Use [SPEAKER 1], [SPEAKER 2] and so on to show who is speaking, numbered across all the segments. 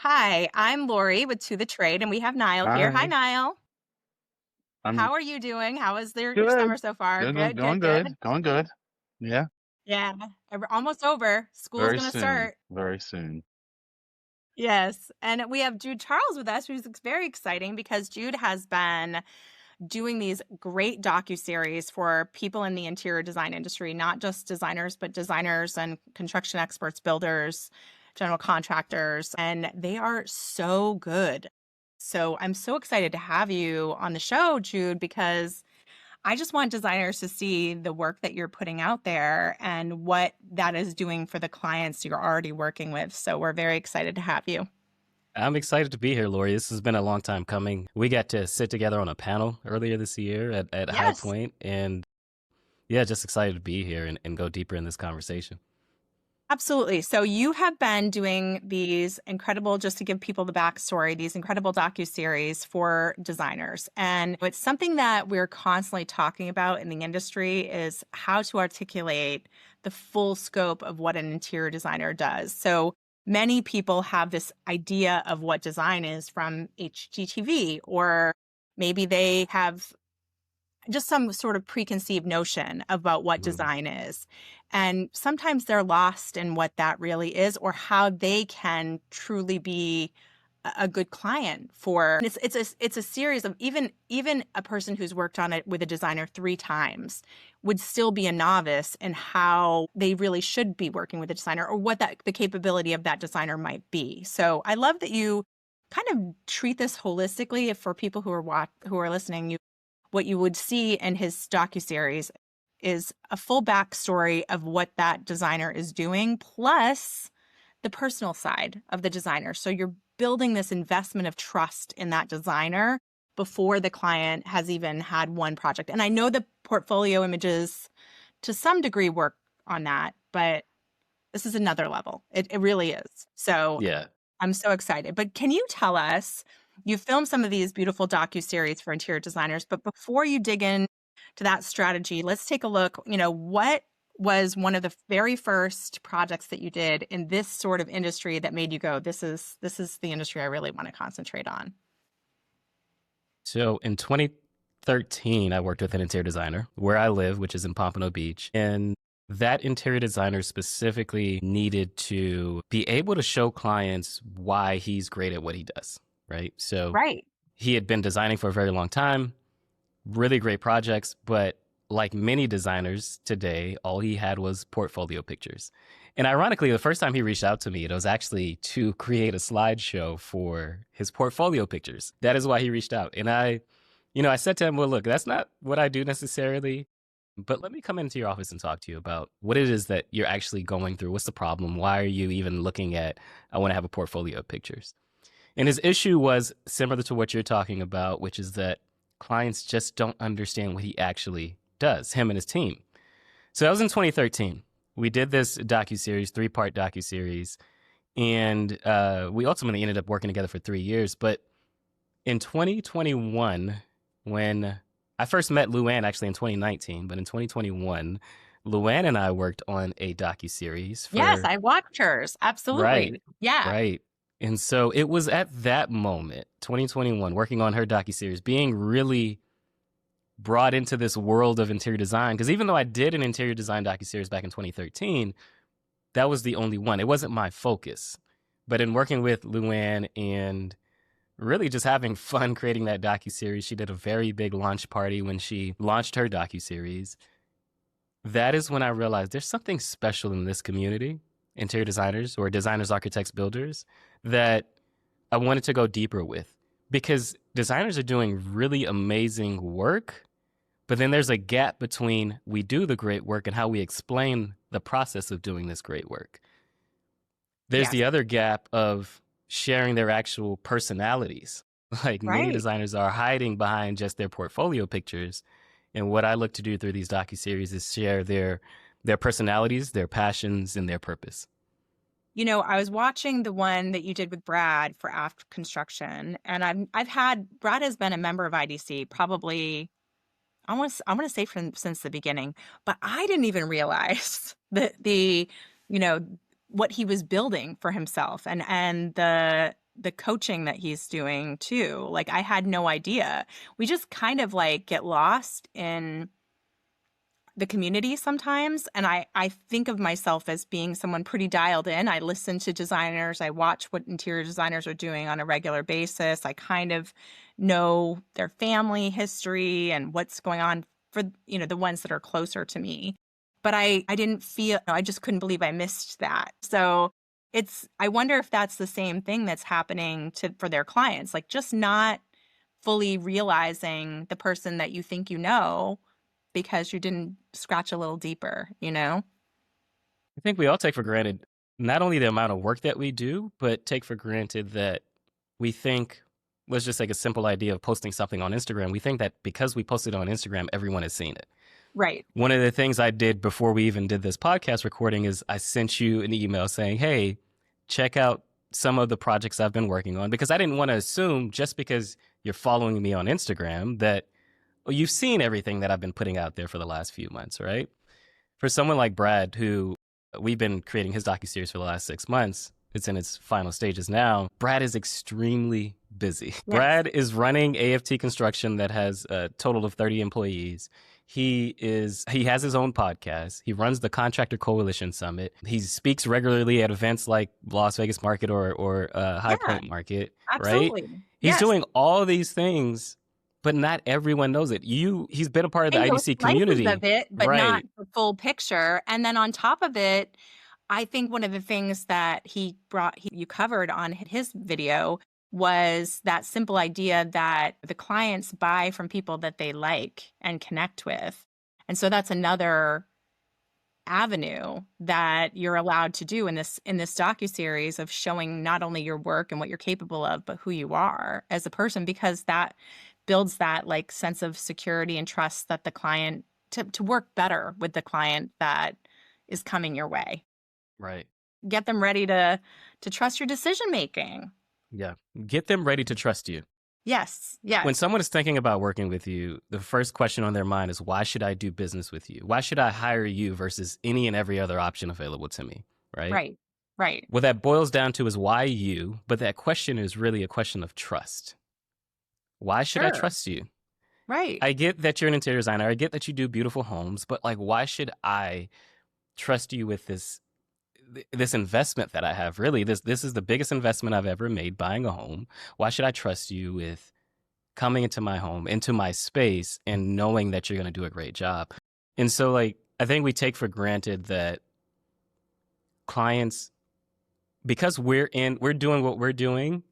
[SPEAKER 1] Hi, I'm Laurie with To the Trade, and we have Niall here. Hi,
[SPEAKER 2] Hi,
[SPEAKER 1] Niall.
[SPEAKER 2] I'm
[SPEAKER 1] How are you doing? How is your
[SPEAKER 2] good.
[SPEAKER 1] summer so far?
[SPEAKER 2] Good, good,
[SPEAKER 1] Good,
[SPEAKER 2] going
[SPEAKER 1] good,
[SPEAKER 2] good,
[SPEAKER 1] good.
[SPEAKER 2] going good. Yeah,
[SPEAKER 1] Yeah, almost over. School's
[SPEAKER 2] very
[SPEAKER 1] gonna
[SPEAKER 2] soon,
[SPEAKER 1] start.
[SPEAKER 2] very soon.
[SPEAKER 1] Yes, and we have Jude Charles with us, which is very exciting because Jude has been doing these great docuseries for people in the interior design industry, not just designers, but designers and construction experts, builders, general contractors, and they are so good. So I'm so excited to have you on the show, Jude, because I just want designers to see the work that you're putting out there and what that is doing for the clients you're already working with. So we're very excited to have you.
[SPEAKER 3] I'm excited to be here, Laurie. This has been a long time coming. We got to sit together on a panel earlier this year at High
[SPEAKER 1] Yes.
[SPEAKER 3] Point, and yeah, just excited to be here and go deeper in this conversation.
[SPEAKER 1] Absolutely. So you have been doing these incredible, just to give people the backstory, these incredible docuseries for designers. And it's something that we're constantly talking about in the industry is how to articulate the full scope of what an interior designer does. So many people have this idea of what design is from HGTV, or maybe they have just some sort of preconceived notion about what
[SPEAKER 3] Mhm.
[SPEAKER 1] design is. And sometimes they're lost in what that really is or how they can truly be a good client for. And it's a series of even a person who's worked on it with a designer 3 times would still be a novice in how they really should be working with a designer or what that the capability of that designer might be. So I love that you kind of treat this holistically. If for people who are listening, you what you would see in his docuseries is a full backstory of what that designer is doing, plus the personal side of the designer. So you're building this investment of trust in that designer before the client has even had one project. And I know the portfolio images to some degree work on that, but this is another level. It really is. So
[SPEAKER 3] Yeah.
[SPEAKER 1] I'm so excited. But can you tell us, you filmed some of these beautiful docu-series for interior designers, but before you dig in to that strategy, let's take a look, what was one of the very first projects that you did in this sort of industry that made you go, this is the industry I really want to concentrate on?
[SPEAKER 3] So in 2013, I worked with an interior designer where I live, which is in Pompano Beach. And that interior designer specifically needed to be able to show clients why he's great at what he does, right? So
[SPEAKER 1] Right.
[SPEAKER 3] he had been designing for a very long time, really great projects, but like many designers today, all he had was portfolio pictures. And ironically, the first time he reached out to me, it was actually to create a slideshow for his portfolio pictures. That is why he reached out. And I said to him, well, look, that's not what I do necessarily, but let me come into your office and talk to you about what it is that you're actually going through. What's the problem? Why are you even looking at, I want to have a portfolio of pictures? And his issue was similar to what you're talking about, which is that clients just don't understand what he actually does, him and his team. So that was in 2013. We did this docuseries, 3-part docuseries, and we ultimately ended up working together for 3 years. But in 2021, when I first met Luann, actually in 2019, but in 2021, Luann and I worked on a docuseries
[SPEAKER 1] Yes,
[SPEAKER 3] for
[SPEAKER 1] I watched hers.
[SPEAKER 3] right,
[SPEAKER 1] Absolutely. Yeah.
[SPEAKER 3] right. And so it was at that moment, 2021, working on her docuseries, being really brought into this world of interior design. Because even though I did an interior design docuseries back in 2013, that was the only one. It wasn't my focus. But in working with Luann and really just having fun creating that docuseries, she did a very big launch party when she launched her docuseries. That is when I realized there's something special in this community, interior designers or designers, architects, builders, that I wanted to go deeper with because designers are doing really amazing work, but then there's a gap between we do the great work and how we explain the process of doing this great work. There's
[SPEAKER 1] Yes.
[SPEAKER 3] the other gap of sharing their actual personalities. Like many
[SPEAKER 1] Right.
[SPEAKER 3] designers are hiding behind just their portfolio pictures. And what I look to do through these docuseries is share their personalities, their passions, and their purpose.
[SPEAKER 1] I was watching the one that you did with Brad for Aft Construction, and I've had Brad has been a member of IDC probably I want to say from since the beginning, but I didn't even realize that the you know what he was building for himself and the coaching that he's doing too. Like, I had no idea. We just kind of like get lost in the community sometimes. And I think of myself as being someone pretty dialed in. I listen to designers. I watch what interior designers are doing on a regular basis. I kind of know their family history and what's going on for, the ones that are closer to me. But I didn't feel, I just couldn't believe I missed that. So I wonder if that's the same thing that's happening for their clients, like just not fully realizing the person that you think you know because you didn't scratch a little deeper,
[SPEAKER 3] I think we all take for granted not only the amount of work that we do, but take for granted that we think, let's just take a simple idea of posting something on Instagram. We think that because we posted on Instagram, everyone has seen it.
[SPEAKER 1] Right.
[SPEAKER 3] One of the things I did before we even did this podcast recording is I sent you an email saying, hey, check out some of the projects I've been working on, because I didn't want to assume just because you're following me on Instagram that you've seen everything that I've been putting out there for the last few months, right? For someone like Brad, who we've been creating his docuseries for the last 6 months, it's in its final stages now. Brad is extremely busy. Yes. Brad is running AFT Construction that has a total of 30 employees. He has his own podcast. He runs the Contractor Coalition Summit. He speaks regularly at events like Las Vegas Market or High Point Market,
[SPEAKER 1] absolutely.
[SPEAKER 3] Right? He's doing all these things, but not everyone knows it. He's been a part of the IDC community,
[SPEAKER 1] of it, but not the full picture. And then on top of it, I think one of the things that you covered on his video was that simple idea that the clients buy from people that they like and connect with. And so that's another avenue that you're allowed to do in this docuseries of showing not only your work and what you're capable of, but who you are as a person, because that builds that like sense of security and trust that the client to work better with the client that is coming your way.
[SPEAKER 3] Right.
[SPEAKER 1] Get them ready to trust your decision making.
[SPEAKER 3] Yeah. Get them ready to trust you.
[SPEAKER 1] Yes. Yes.
[SPEAKER 3] When someone is thinking about working with you, the first question on their mind is, why should I do business with you? Why should I hire you versus any and every other option available to me? Right.
[SPEAKER 1] Right. Right.
[SPEAKER 3] What that boils down to is why you, but that question is really a question of trust. Why should I trust you?
[SPEAKER 1] Right.
[SPEAKER 3] I get that you're an interior designer. I get that you do beautiful homes, but like, why should I trust you with this investment that I have? Really, this is the biggest investment I've ever made, buying a home. Why should I trust you with coming into my home, into my space, and knowing that you're going to do a great job? And so, like, I think we take for granted that clients, because we're doing what we're doing,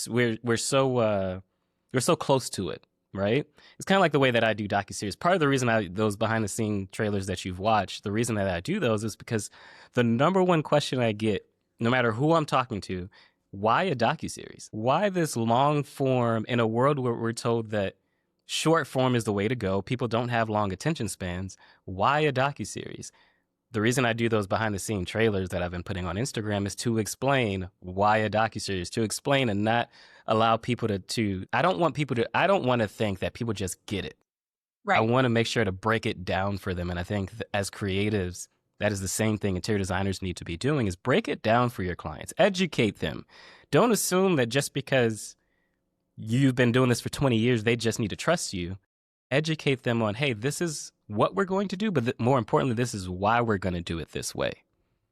[SPEAKER 3] we're so close to it, right? It's kind of like the way that I do docuseries. Part of the reason those behind the scene trailers that you've watched, the reason that I do those is because the number one question I get, no matter who I'm talking to, why a docuseries? Why this long form in a world where we're told that short form is the way to go? People don't have long attention spans. Why a docuseries? The reason I do those behind the scene trailers that I've been putting on Instagram is to explain why a docuseries, to explain and not allow people to I don't want to think that people just get it. Right. I want to make sure to break it down for them. And I think as creatives, that is the same thing interior designers need to be doing, is break it down for your clients, educate them. Don't assume that just because you've been doing this for 20 years, they just need to trust you. Educate them on, hey, this is what we're going to do, but more importantly, this is why we're going to do it this way.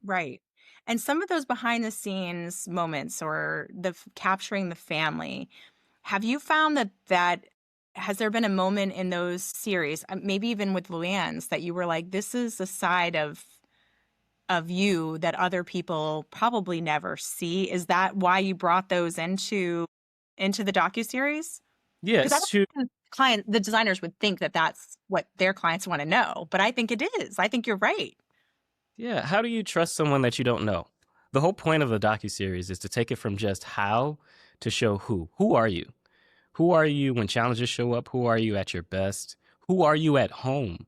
[SPEAKER 1] Right. And some of those behind the scenes moments or capturing the family, have you found that has there been a moment in those series, maybe even with Luann's, that you were like, this is a side of you that other people probably never see? Is that why you brought those into the docuseries?
[SPEAKER 3] Yes.
[SPEAKER 1] The designers would think that that's what their clients want to know, but I think it is. I think you're right.
[SPEAKER 3] Yeah. How do you trust someone that you don't know? The whole point of the docuseries is to take it from just how to show who. Who are you? Who are you when challenges show up? Who are you at your best? Who are you at home?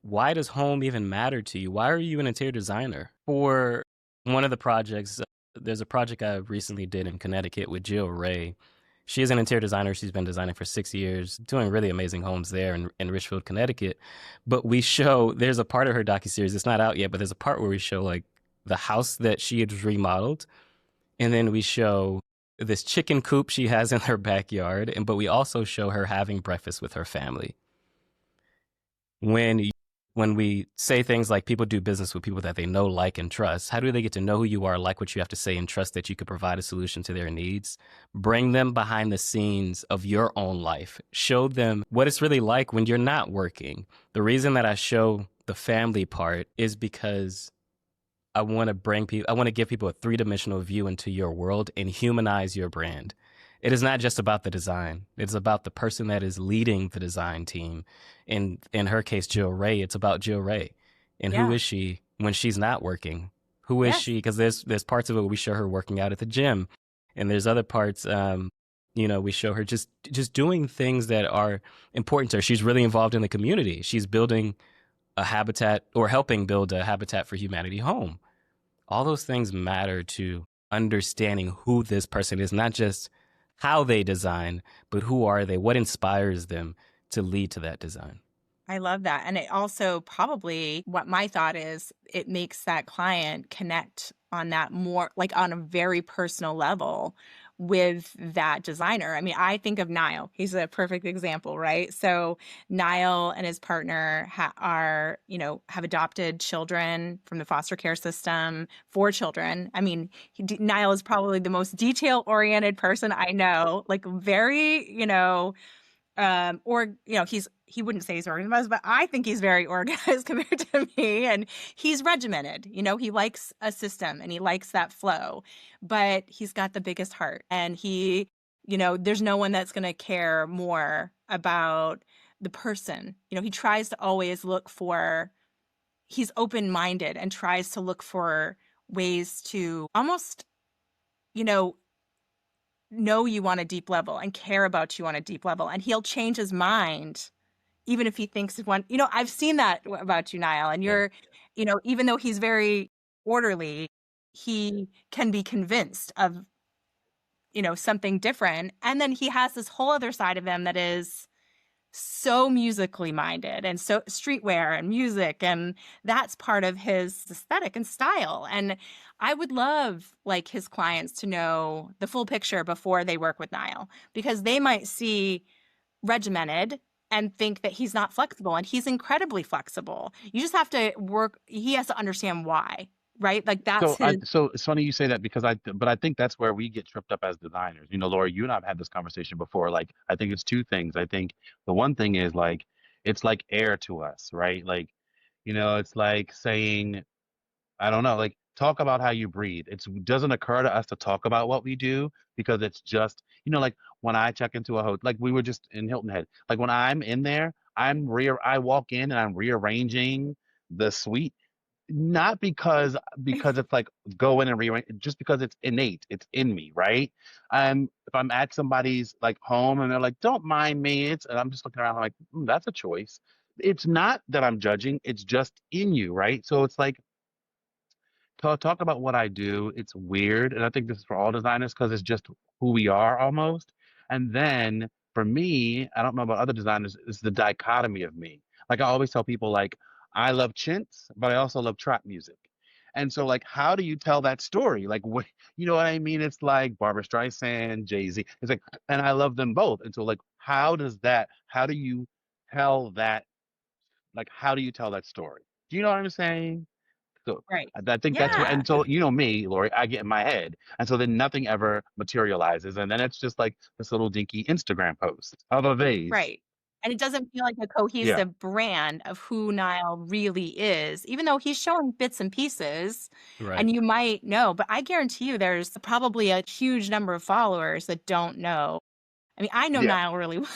[SPEAKER 3] Why does home even matter to you? Why are you an interior designer? For one of the projects, there's a project I recently did in Connecticut with Jill Ray. She is an interior designer. She's been designing for 6 years, doing really amazing homes there in Richfield, Connecticut. But there's a part of her docuseries, it's not out yet, but there's a part where we show like the house that she had remodeled. And then we show this chicken coop she has in her backyard, but we also show her having breakfast with her family. When when we say things like people do business with people that they know, like, and trust, how do they get to know who you are, like what you have to say, and trust that you could provide a solution to their needs? Bring them behind the scenes of your own life. Show them what it's really like when you're not working. The reason that I show the family part is because I want to give people a three-dimensional view into your world and humanize your brand. It is not just about the design. It's about the person that is leading the design team. In her case, Jill Ray, it's about Jill Ray. And who
[SPEAKER 1] Yeah.
[SPEAKER 3] is she when she's not working? Who is
[SPEAKER 1] Yes.
[SPEAKER 3] she? Because there's parts of it where we show her working out at the gym. And there's other parts, we show her just doing things that are important to her. She's really involved in the community. She's building a habitat, or helping build a Habitat for Humanity home. All those things matter to understanding who this person is, not just how they design, but who are they? What inspires them to lead to that design?
[SPEAKER 1] I love that. And it also, probably, what my thought is, it makes that client connect on that more, like on a very personal level with that designer. I mean, I think of Niall. He's a perfect example, right? So Niall and his partner have adopted children from the foster care system, 4 children. I mean, Niall is probably the most detail-oriented person I know, like very, he wouldn't say he's organized, but I think he's very organized compared to me. And he's regimented. He likes a system and he likes that flow, but he's got the biggest heart. And there's no one that's going to care more about the person. He tries to always he's open-minded and tries to look for ways to almost, know you on a deep level and care about you on a deep level. And he'll change his mind even if he thinks I've seen that about you, Niall. And
[SPEAKER 3] Yeah.
[SPEAKER 1] even though he's very orderly, he can be convinced of, something different. And then he has this whole other side of him that is so musically minded and so streetwear and music. And that's part of his aesthetic and style. And I would love, like, his clients to know the full picture before they work with Niall, because they might see regimented and think that he's not flexible, and he's incredibly flexible. You just have to he has to understand why, right? Like, that's his.
[SPEAKER 2] So it's funny you say that, because but I think that's where we get tripped up as designers. Laurie, you and I've had this conversation before. Like, I think it's two things. I think the one thing is, like, it's like air to us, right? Like, it's like saying, I don't know, like, talk about how you breathe. It doesn't occur to us to talk about what we do, because it's just, like, when I check into a hotel, like we were just in Hilton Head, like when I'm in there, I walk in and I'm rearranging the suite, not because it's like go in and rearrange, just because it's innate, it's in me, right? If I'm at somebody's like home and they're like, don't mind me, and I'm just looking around, I'm like, that's a choice. It's not that I'm judging, it's just in you, right? So it's like, talk about what I do. It's weird, and I think this is for all designers, because it's just who we are almost. And then for me, I don't know about other designers, it's the dichotomy of me. Like, I always tell people, like, I love chintz, but I also love trap music. And so, like, how do you tell that story? Like, what, you know what I mean? It's like Barbara Streisand, Jay-Z. It's like, and I love them both. And so, like, how do you tell that? Like, how do you tell that story? Do you know what I'm saying? So
[SPEAKER 1] Right.
[SPEAKER 2] I think that's what,
[SPEAKER 1] Yeah.
[SPEAKER 2] and so, me, Laurie, I get in my head. And so then nothing ever materializes. And then it's just like this little dinky Instagram post of a vase.
[SPEAKER 1] Right. And it doesn't feel like a
[SPEAKER 2] Yeah.
[SPEAKER 1] cohesive brand of who Niall really is, even though he's showing bits and pieces,
[SPEAKER 3] Right.
[SPEAKER 1] and you might know, but I guarantee you there's probably a huge number of followers that don't know. I mean, I know
[SPEAKER 2] Yeah.
[SPEAKER 1] Niall really well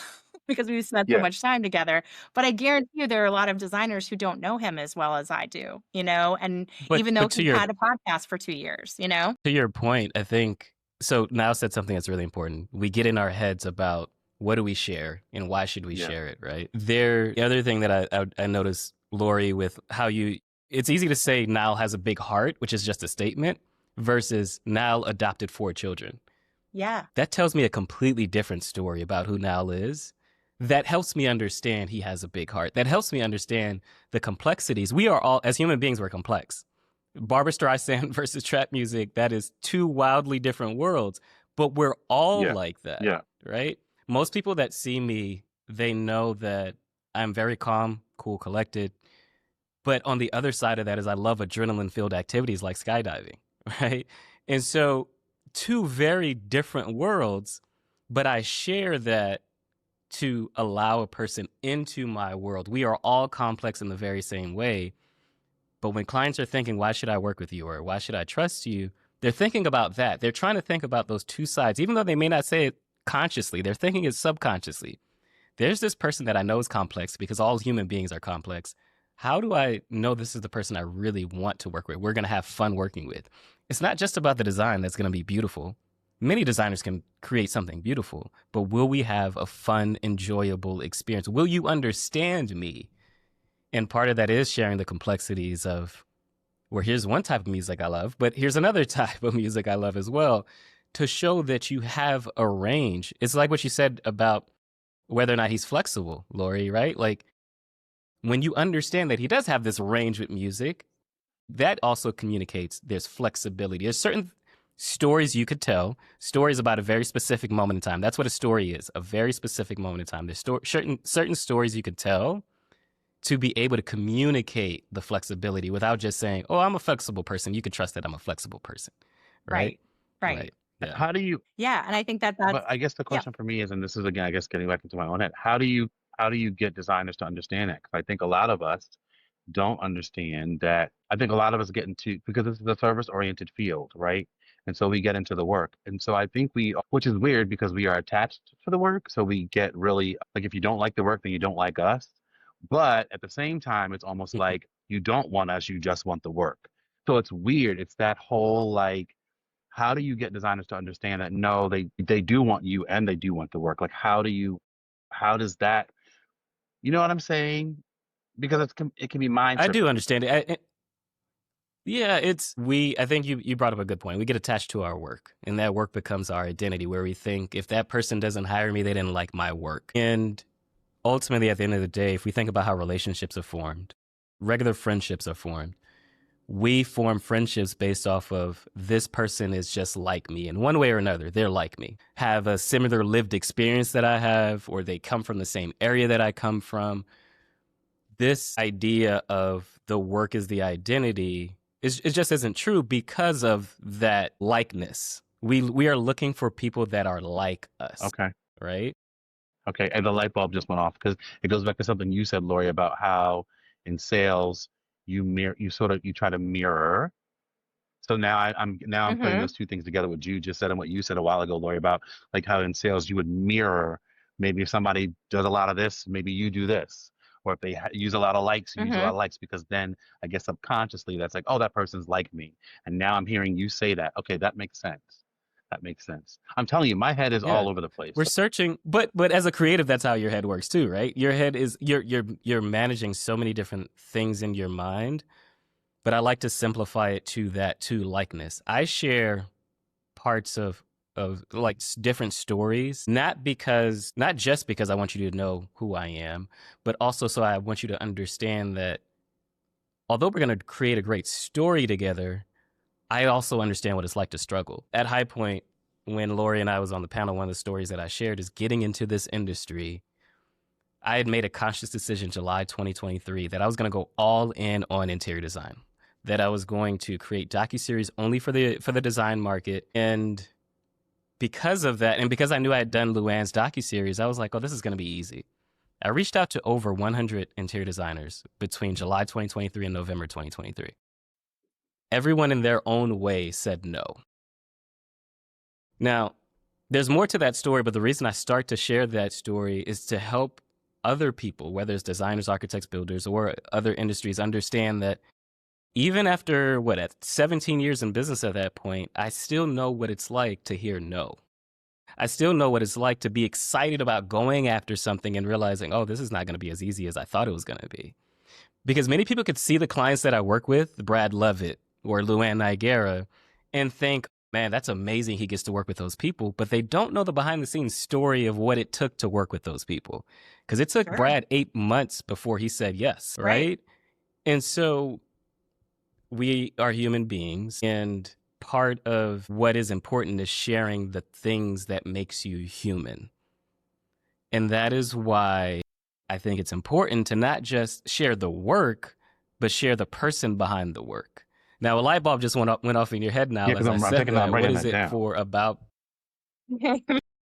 [SPEAKER 1] because we've spent so
[SPEAKER 2] Yeah.
[SPEAKER 1] much time together, but I guarantee you there are a lot of designers who don't know him as well as I do, and
[SPEAKER 3] But
[SPEAKER 1] even though
[SPEAKER 3] to
[SPEAKER 1] he's
[SPEAKER 3] your
[SPEAKER 1] had a podcast for 2 years.
[SPEAKER 3] point, I think so. Now said something that's really important. We get in our heads about what do we share and why should we
[SPEAKER 2] Yeah.
[SPEAKER 3] share it, right? The other thing that I noticed, Laurie, with how it's easy to say Niall has a big heart, which is just a statement, versus Niall adopted 4 children.
[SPEAKER 1] Yeah.
[SPEAKER 3] That tells me a completely different story about who Niall is. That helps me understand he has a big heart. That helps me understand the complexities. We are all, as human beings, we're complex. Barbra Streisand versus trap music, that is 2 wildly different worlds, but we're all
[SPEAKER 2] Yeah.
[SPEAKER 3] like that,
[SPEAKER 2] Yeah.
[SPEAKER 3] right? Most people that see me, they know that I'm very calm, cool, collected. But on the other side of that is I love adrenaline-filled activities like skydiving, right? And so two very different worlds, but I share that to allow a person into my world. We are all complex in the very same way. But when clients are thinking, why should I work with you or why should I trust you? They're thinking about that. They're trying to think about those two sides, even though they may not say it consciously. They're thinking it subconsciously. There's this person that I know is complex because all human beings are complex. How do I know this is the person I really want to work with? We're going to have fun working with. It's not just about the design that's going to be beautiful. Many designers can create something beautiful, but will we have a fun, enjoyable experience? Will you understand me? And part of that is sharing the complexities of, well, here's one type of music I love, but here's another type of music I love as well, to show that you have a range. It's like what you said about whether or not he's flexible, Laurie, right? Like when you understand that he does have this range with music, that also communicates there's flexibility. There's certain stories you could tell, stories about a very specific moment in time. That's what a story is, a very specific moment in time. There's certain stories you could tell to be able to communicate the flexibility without just saying, oh, I'm a flexible person. You can trust that I'm a flexible person, right?
[SPEAKER 1] Right.
[SPEAKER 3] Yeah.
[SPEAKER 2] How do you,
[SPEAKER 1] Yeah. And I think that's,
[SPEAKER 2] but I guess the
[SPEAKER 1] yeah.
[SPEAKER 2] question for me is, and this is again, I guess getting back into my own head, how do you get designers to understand that? 'Cause I think a lot of us don't understand that. I think a lot of us get into, because this is a service oriented field, right? And so we get into the work. And so I think which is weird because we are attached to the work. So we get really, like, if you don't like the work, then you don't like us. But at the same time, it's almost like you don't want us, you just want the work. So it's weird. It's that whole like, how do you get designers to understand that no, they do want you and they do want the work? Like, how does that, you know what I'm saying? Because it can be mind
[SPEAKER 3] I do
[SPEAKER 2] tripping.
[SPEAKER 3] understand it. Yeah, I think you brought up a good point. We get attached to our work, and that work becomes our identity, where we think if that person doesn't hire me, they didn't like my work. And ultimately, at the end of the day, if we think about how relationships are formed, regular friendships are formed. We form friendships based off of this person is just like me in one way or another. They're like me, have a similar lived experience that I have, or they come from the same area that I come from. This idea of the work is the identity it just isn't true because of that likeness. We are looking for people that are like us,
[SPEAKER 2] Okay.
[SPEAKER 3] right?
[SPEAKER 2] Okay. And the light bulb just went off because it goes back to something you said, Laurie, about how in sales you try to mirror. So now I'm putting
[SPEAKER 1] Mm-hmm.
[SPEAKER 2] those two things together, what Jude just said and what you said a while ago, Laurie, about like how in sales you would mirror. Maybe if somebody does a lot of this, maybe you do this. Or if they use a lot of likes, you use a lot
[SPEAKER 1] Mm-hmm.
[SPEAKER 2] of likes, because then I guess subconsciously that's like, oh, that person's like me. And now I'm hearing you say that. Okay, that makes sense. That makes sense. I'm telling you, my head is
[SPEAKER 3] Yeah.
[SPEAKER 2] all over the place.
[SPEAKER 3] We're searching, but as a creative, that's how your head works too, right? Your head is you're managing so many different things in your mind. But I like to simplify it to likeness. I share parts of like different stories, not just because I want you to know who I am, but also so I want you to understand that although we're going to create a great story together, I also understand what it's like to struggle. At High Point, when Laurie and I was on the panel, one of the stories that I shared is getting into this industry. I had made a conscious decision July 2023 that I was going to go all in on interior design, that I was going to create docuseries only for the design market. And because of that, and because I knew I had done Luann's docuseries, I was like, oh, this is going to be easy. I reached out to over 100 interior designers between July 2023 and November 2023. Everyone in their own way said no. Now, there's more to that story, but the reason I start to share that story is to help other people, whether it's designers, architects, builders, or other industries, understand that even after, at 17 years in business at that point, I still know what it's like to hear no. I still know what it's like to be excited about going after something and realizing, oh, this is not going to be as easy as I thought it was going to be. Because many people could see the clients that I work with, Brad Leavitt or Luann Niagara, and think, man, that's amazing he gets to work with those people. But they don't know the behind the scenes story of what it took to work with those people. Because it took Brad 8 months before he said yes, right? And so we are human beings. And part of what is important is sharing the things that makes you human. And that is why I think it's important to not just share the work, but share the person behind the work. Now, a light bulb just went off in your head now
[SPEAKER 2] Yeah,
[SPEAKER 3] as
[SPEAKER 2] because
[SPEAKER 3] I said
[SPEAKER 2] I'm
[SPEAKER 3] that. What
[SPEAKER 2] writing
[SPEAKER 3] is
[SPEAKER 2] that
[SPEAKER 3] it
[SPEAKER 2] down.
[SPEAKER 3] for about?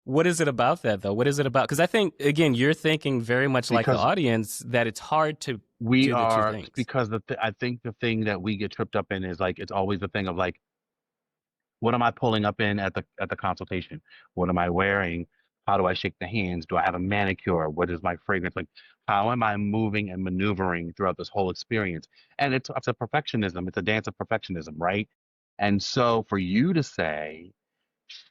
[SPEAKER 3] What is it about that, though? What is it about? Because I think, again, you're thinking very much like the
[SPEAKER 2] Because
[SPEAKER 3] audience that it's hard to
[SPEAKER 2] we
[SPEAKER 3] do the two
[SPEAKER 2] are,
[SPEAKER 3] things.
[SPEAKER 2] because I think the thing that we get tripped up in is like, it's always the thing of like, what am I pulling up in at the consultation? What am I wearing? How do I shake the hands? Do I have a manicure? What is my fragrance? Like, how am I moving and maneuvering throughout this whole experience? And it's a perfectionism. It's a dance of perfectionism, right? And so for you to say,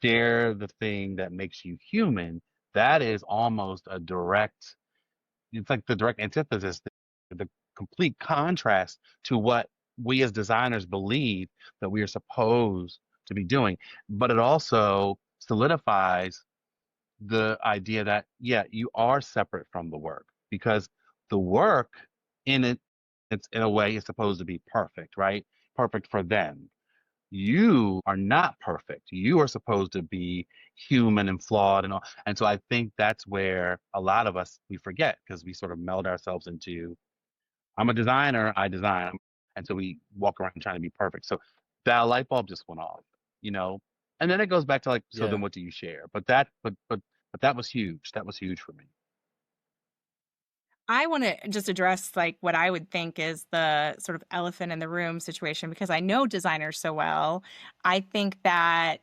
[SPEAKER 2] share the thing that makes you human, that is almost a direct, it's like the direct antithesis, the complete contrast to what we as designers believe that we are supposed to be doing. But it also solidifies the idea that, yeah, you are separate from the work, because the work in it, it's in a way is supposed to be perfect, right? Perfect for them. You are not perfect. You are supposed to be human and flawed and all. And so I think that's where a lot of us we forget, because we sort of meld ourselves into, I'm a designer, I design. And so we walk around trying to be perfect. So that light bulb just went off, you know? And then it goes back to like, so
[SPEAKER 3] Yeah.
[SPEAKER 2] then what do you share? But that was huge. That was huge for me.
[SPEAKER 1] I want to just address like what I would think is the sort of elephant in the room situation, because I know designers so well. I think that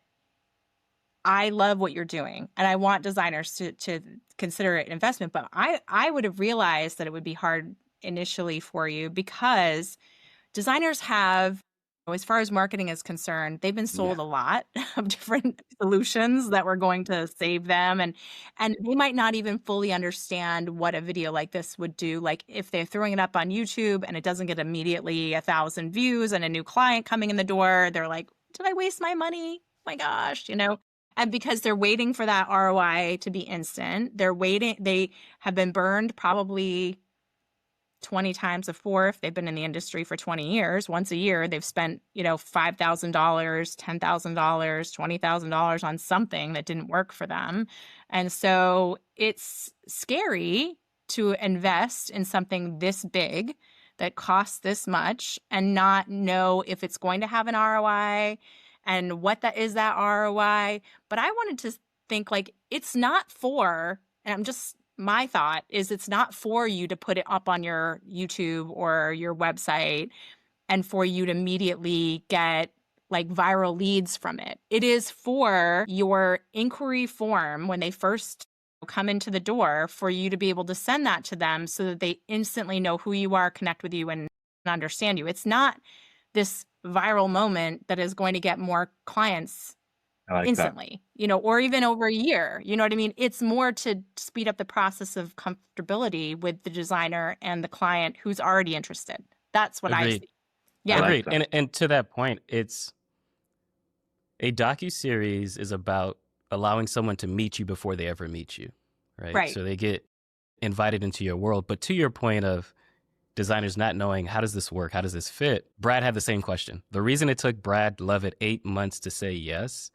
[SPEAKER 1] I love what you're doing and I want designers to consider it an investment, but I would have realized that it would be hard initially for you because designers have, as far as marketing is concerned, they've been
[SPEAKER 2] Yeah,
[SPEAKER 1] sold a lot of different solutions that were going to save them, and they might not even fully understand what a video like this would do. Like if they're throwing it up on YouTube and it doesn't get immediately 1,000 views and a new client coming in the door, they're like, did I waste my money? My gosh, you know? And because they're waiting for that ROI to be instant, they have been burned probably 20 times before. If they've been in the industry for 20 years, once a year they've spent, $5,000, $10,000, $20,000 on something that didn't work for them. And so it's scary to invest in something this big that costs this much and not know if it's going to have an ROI and what that is, that ROI. But I wanted to think like it's not for, and my thought is it's not for you to put it up on your YouTube or your website and for you to immediately get like viral leads from it. It is for your inquiry form when they first come into the door, for you to be able to send that to them so that they instantly know who you are, connect with you, and understand you. It's not this viral moment that is going to get more clients
[SPEAKER 2] I like that.
[SPEAKER 1] instantly, or even over a year. You know what I mean? It's more to speed up the process of comfortability with the designer and the client who's already interested. That's what I
[SPEAKER 3] Agreed.
[SPEAKER 1] see. Yeah.
[SPEAKER 2] I like
[SPEAKER 3] Agreed.
[SPEAKER 2] that.
[SPEAKER 3] And to that point, it's a docuseries is about allowing someone to meet you before they ever meet you, right?
[SPEAKER 1] Right.
[SPEAKER 3] So they get invited into your world. But to your point of designers not knowing, how does this work? How does this fit? Brad had the same question. The reason it took Brad Leavitt 8 months to say yes,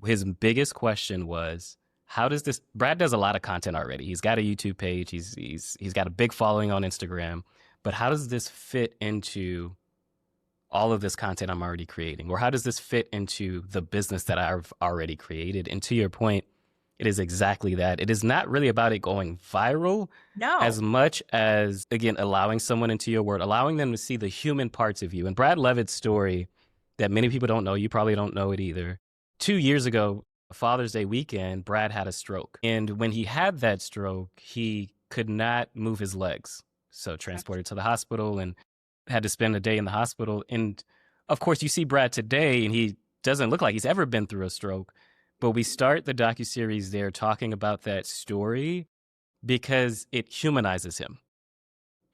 [SPEAKER 3] his biggest question was, how does this, Brad does a lot of content already. He's got a YouTube page. He's got a big following on Instagram, but how does this fit into all of this content I'm already creating? Or how does this fit into the business that I've already created? And to your point, it is exactly that. It is not really about it going viral
[SPEAKER 1] No.
[SPEAKER 3] as much as, again, allowing someone into your world, allowing them to see the human parts of you. And Brad Leavitt's story that many people don't know, you probably don't know it either. 2 years ago, Father's Day weekend, Brad had a stroke. And when he had that stroke, he could not move his legs. So transported to the hospital and had to spend a day in the hospital. And of course, you see Brad today, and he doesn't look like he's ever been through a stroke. But we start the docuseries there talking about that story because it humanizes him.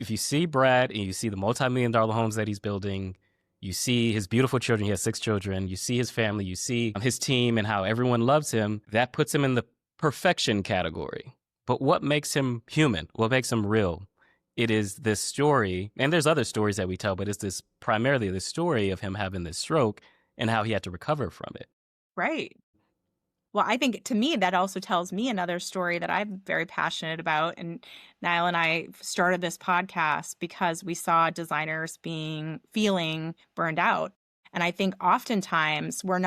[SPEAKER 3] If you see Brad and you see the multi-million-dollar homes that he's building, you see his beautiful children, he has 6 children, you see his family, you see his team and how everyone loves him, that puts him in the perfection category. But what makes him human? What makes him real? It is this story, and there's other stories that we tell, but it's this primarily the story of him having this stroke and how he had to recover from it.
[SPEAKER 1] Right. Well, I think to me, that also tells me another story that I'm very passionate about. And Niall and I started this podcast because we saw designers feeling burned out. And I think oftentimes we're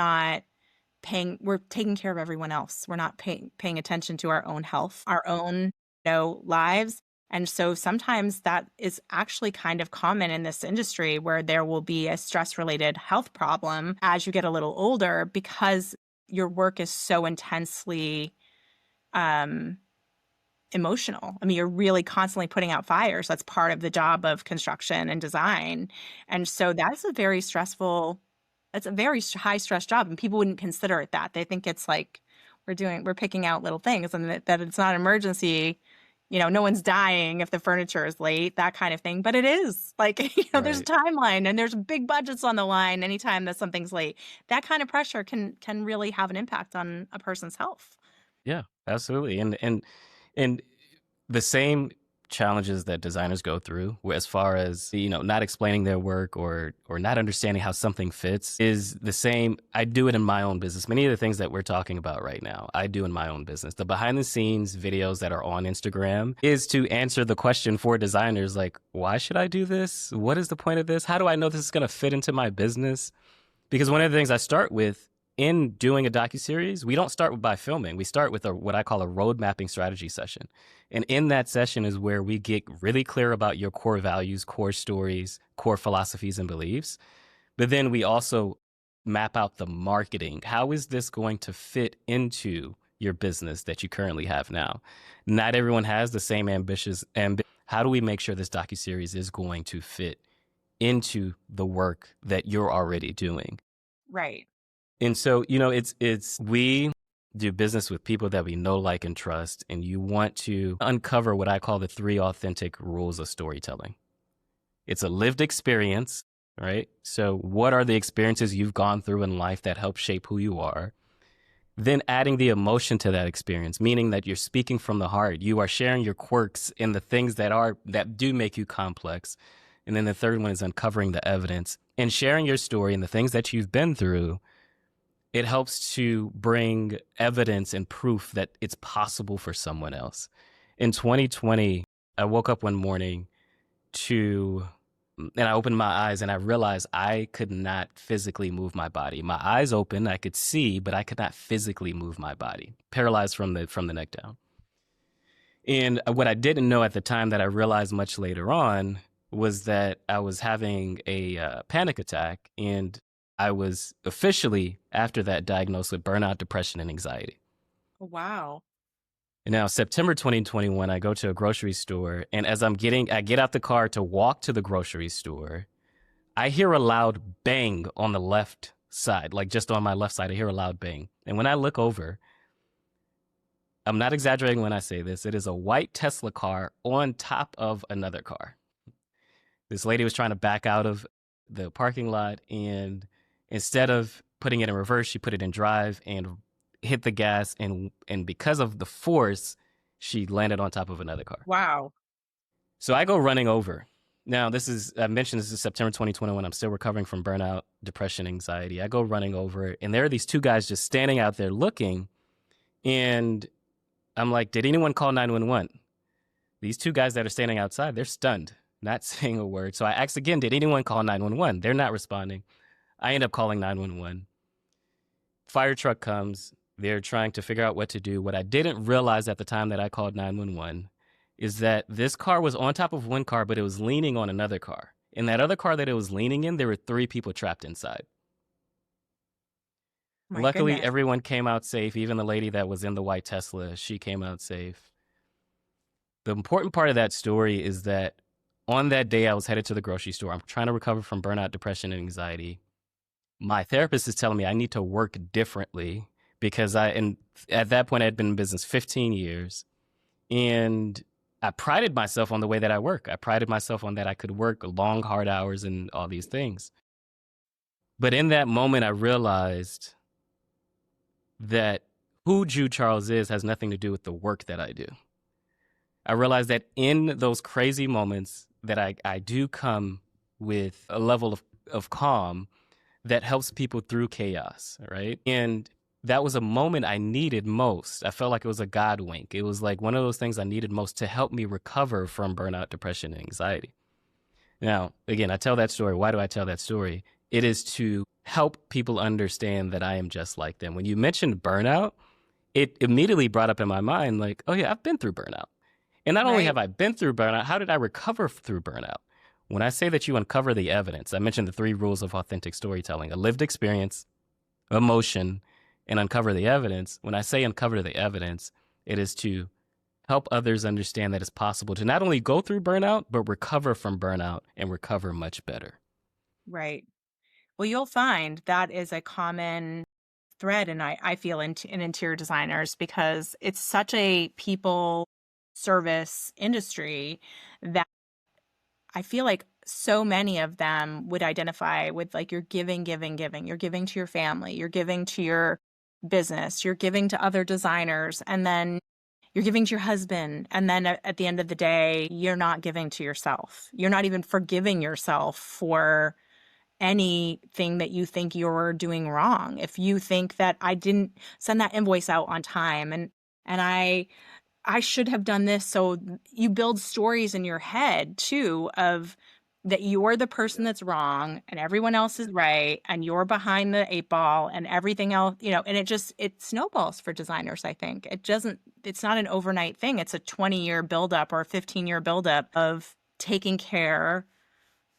[SPEAKER 1] taking care of everyone else. We're not paying attention to our own health, our own, lives. And so sometimes that is actually kind of common in this industry where there will be a stress related health problem as you get a little older because your work is so intensely um, emotional. I mean, you're really constantly putting out fires. That's part of the job of construction and design. And so that's a very high stress job. And people wouldn't consider it that. They think it's like we're picking out little things and that it's not an emergency. No one's dying if the furniture is late, that kind of thing. But it is like, there's a
[SPEAKER 3] Right.
[SPEAKER 1] timeline and there's big budgets on the line anytime that something's late. That kind of pressure can really have an impact on a person's health.
[SPEAKER 3] Yeah, absolutely. And the same challenges that designers go through as far as, not explaining their work or not understanding how something fits is the same. I do it in my own business. Many of the things that we're talking about right now, I do in my own business. The behind the scenes videos that are on Instagram is to answer the question for designers, like, why should I do this? What is the point of this? How do I know this is going to fit into my business? Because one of the things I start with in doing a docuseries, we don't start by filming. We start with what I call a road mapping strategy session. And in that session is where we get really clear about your core values, core stories, core philosophies and beliefs. But then we also map out the marketing. How is this going to fit into your business that you currently have now? Not everyone has the same ambitions. How do we make sure this docuseries is going to fit into the work that you're already doing?
[SPEAKER 1] Right.
[SPEAKER 3] And so, we do business with people that we know, like, and trust, and you want to uncover what I call the 3 authentic rules of storytelling. It's a lived experience, right? So what are the experiences you've gone through in life that help shape who you are? Then adding the emotion to that experience, meaning that you're speaking from the heart. You are sharing your quirks and the things that do make you complex. And then the third one is uncovering the evidence and sharing your story and the things that you've been through. It helps to bring evidence and proof that it's possible for someone else. In 2020, I woke up one morning and I opened my eyes and I realized I could not physically move my body. My eyes open, I could see, but I could not physically move my body, paralyzed from the neck down. And what I didn't know at the time that I realized much later on was that I was having a panic attack, and I was officially, after that, diagnosed with burnout, depression, and anxiety.
[SPEAKER 1] Wow.
[SPEAKER 3] And now, September 2021, I go to a grocery store, and as I get out the car to walk to the grocery store, I hear a loud bang on the left side, like just on my left side, I hear a loud bang. And when I look over, I'm not exaggerating when I say this, it is a white Tesla car on top of another car. This lady was trying to back out of the parking lot, and instead of putting it in reverse, she put it in drive and hit the gas, and because of the force, she landed on top of another car.
[SPEAKER 1] Wow.
[SPEAKER 3] So I go running over. Now, I mentioned this is September 2021. I'm still recovering from burnout, depression, anxiety. I go running over, and there are these 2 guys just standing out there looking, and I'm like, did anyone call 911? These 2 guys that are standing outside, they're stunned, not saying a word. So I asked again, did anyone call 911? They're not responding. I end up calling 911. Fire truck comes. They're trying to figure out what to do. What I didn't realize at the time that I called 911 is that this car was on top of one car, but it was leaning on another car. In that other car that it was leaning in, there were 3 people trapped inside.
[SPEAKER 1] My
[SPEAKER 3] Luckily,
[SPEAKER 1] goodness.
[SPEAKER 3] everyone came out safe. Even the lady that was in the white Tesla, she came out safe. The important part of that story is that on that day, I was headed to the grocery store. I'm trying to recover from burnout, depression, and anxiety. My therapist is telling me I need to work differently because at that point, I had been in business 15 years. And I prided myself on the way that I work. I prided myself on that I could work long, hard hours and all these things. But in that moment, I realized that who Jude Charles is has nothing to do with the work that I do. I realized that in those crazy moments that I do come with a level of calm that helps people through chaos, right? And that was a moment I needed most. I felt like it was a God wink. It was like one of those things I needed most to help me recover from burnout, depression, and anxiety. Now, again, I tell that story. Why do I tell that story? It is to help people understand that I am just like them. When you mentioned burnout, it immediately brought up in my mind, like, oh, yeah, I've been through burnout. And not only have
[SPEAKER 1] Right.
[SPEAKER 3] I been through burnout, how did I recover through burnout? When I say that you uncover the evidence, I mentioned the 3 rules of authentic storytelling: a lived experience, emotion, and uncover the evidence. When I say uncover the evidence, it is to help others understand that it's possible to not only go through burnout, but recover from burnout and recover much better.
[SPEAKER 1] Right. Well, you'll find that is a common thread, and I feel in interior designers, because it's such a people service industry that I feel like so many of them would identify with, like, you're giving, giving, giving. You're giving to your family, you're giving to your business, you're giving to other designers, and then you're giving to your husband. And then at the end of the day, you're not giving to yourself. You're not even forgiving yourself for anything that you think you're doing wrong. If you think that I didn't send that invoice out on time, and I should have done this. So you build stories in your head too of that you're the person that's wrong and everyone else is right and you're behind the 8 ball and everything else, and it snowballs for designers, I think. It's not an overnight thing. It's a 20-year buildup or a 15-year buildup of taking care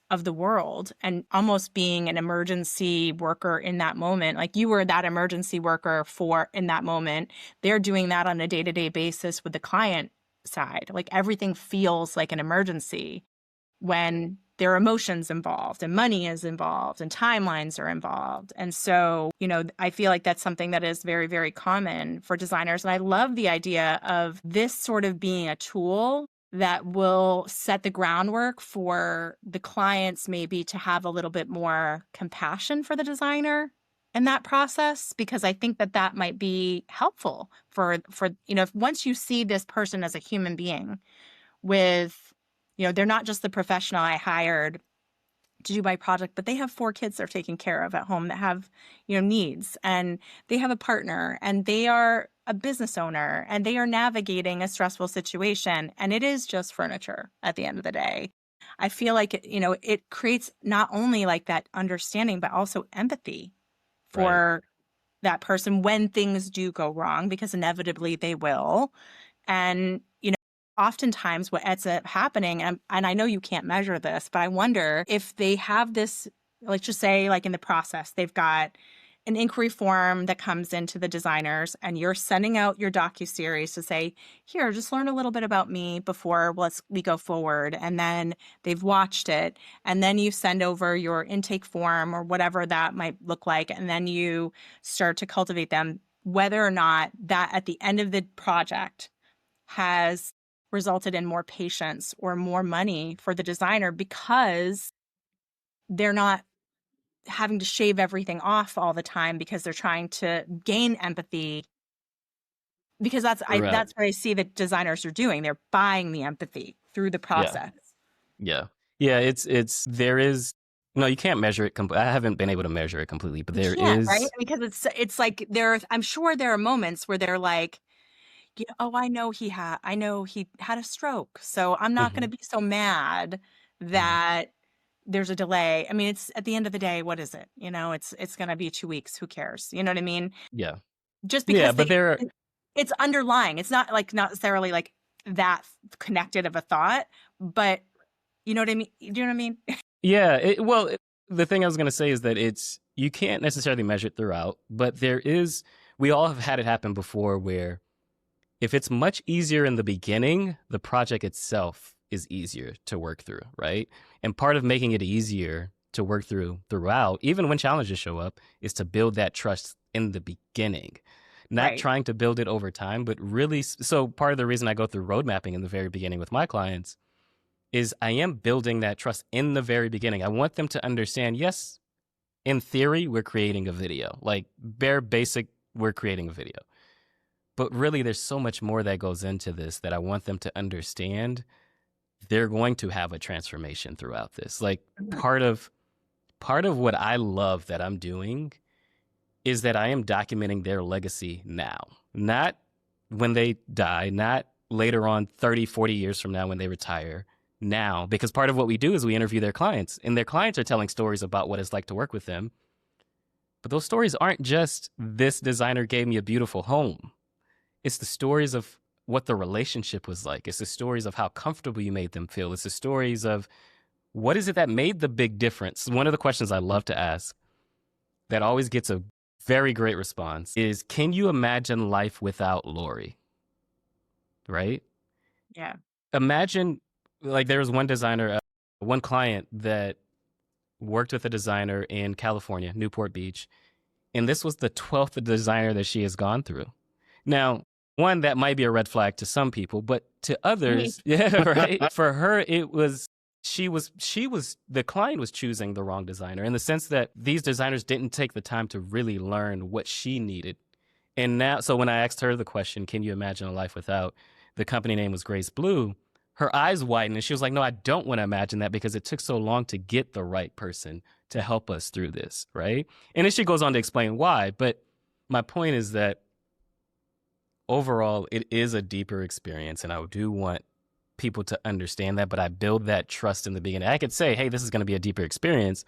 [SPEAKER 1] of the world and almost being an emergency worker in that moment. Like, you were that emergency worker for in that moment. They're doing that on a day-to-day basis with the client side. Like, everything feels like an emergency when there are emotions involved and money is involved and timelines are involved. And so, I feel like that's something that is very, very common for designers. And I love the idea of this sort of being a tool that will set the groundwork for the clients maybe to have a little bit more compassion for the designer in that process, because I think that that might be helpful for if once you see this person as a human being with, they're not just the professional I hired to do my project, but they have 4 kids they're taking care of at home that have, needs, and they have a partner, and they are a business owner, and they are navigating a stressful situation, and it is just furniture at the end of the day. I feel like it creates not only like that understanding, but also empathy
[SPEAKER 3] Right.
[SPEAKER 1] for that person when things do go wrong, because inevitably they will. And, oftentimes what ends up happening, and I know you can't measure this, but I wonder if they have this, let's just say, like, in the process, they've got an inquiry form that comes into the designers, and you're sending out your docuseries to say, here, just learn a little bit about me before we go forward. And then they've watched it. And then you send over your intake form or whatever that might look like. And then you start to cultivate them, whether or not that at the end of the project has resulted in more patience or more money for the designer, because they're not having to shave everything off all the time because they're trying to gain empathy, because
[SPEAKER 3] Throughout.
[SPEAKER 1] that's what I see that designers are doing. They're buying the empathy through the
[SPEAKER 3] Yeah.
[SPEAKER 1] process.
[SPEAKER 3] Yeah. Yeah. There is, no, you can't measure it. I haven't been able to measure it completely, but
[SPEAKER 1] You
[SPEAKER 3] there
[SPEAKER 1] can't, right?
[SPEAKER 3] is.
[SPEAKER 1] Because it's like I'm sure there are moments where they're like, oh, I know he had a stroke, so I'm not going to
[SPEAKER 3] Mhm.
[SPEAKER 1] be so mad
[SPEAKER 3] Mhm.
[SPEAKER 1] that there's a delay. I mean, it's at the end of the day, what is it? It's going to be 2 weeks. Who cares? You know what I mean?
[SPEAKER 3] Yeah.
[SPEAKER 1] Just
[SPEAKER 3] Yeah.
[SPEAKER 1] because
[SPEAKER 3] But there are,
[SPEAKER 1] it's underlying. It's not like not necessarily like that connected of a thought, but you know what I mean? Do you know what I mean?
[SPEAKER 3] yeah. The thing I was going to say is that you can't necessarily measure it throughout, but we all have had it happen before where if it's much easier in the beginning, the project itself is easier to work through, right? And part of making it easier to work throughout, even when challenges show up, is to build that trust in the beginning. Not
[SPEAKER 1] Right.
[SPEAKER 3] trying to build it over time, but really. So, part of the reason I go through road mapping in the very beginning with my clients is I am building that trust in the very beginning. I want them to understand, yes, in theory, we're creating a video, like bare basic, we're creating a video. But really, there's so much more that goes into this that I want them to understand. They're going to have a transformation throughout this. Like
[SPEAKER 1] Mhm.
[SPEAKER 3] part of part of what I love that I'm doing is that I am documenting their legacy now, not when they die, not later on 30, 40 years from now when they retire, now. Because part of what we do is we interview their clients, and their clients are telling stories about what it's like to work with them. But those stories aren't just, this designer gave me a beautiful home. It's the stories of what the relationship was like. It's the stories of how comfortable you made them feel. It's the stories of what is it that made the big difference. One of the questions I love to ask that always gets a very great response is, can you imagine life without Laurie? Right?
[SPEAKER 1] Yeah.
[SPEAKER 3] Imagine, like, there was one designer, one client that worked with a designer in California, Newport Beach, and this was the 12th designer that she has gone through. Now, one, that might be a red flag to some people, but to others, yeah, right? For her, it was, the client was choosing the wrong designer, in the sense that these designers didn't take the time to really learn what she needed. And now, so when I asked her the question, can you imagine a life without, the company name was Grace Blue, her eyes widened and she was like, no, I don't want to imagine that, because it took so long to get the right person to help us through this, right? And then she goes on to explain why. But my point is that overall, it is a deeper experience, and I do want people to understand that, but I build that trust in the beginning. I could say, hey, this is going to be a deeper experience,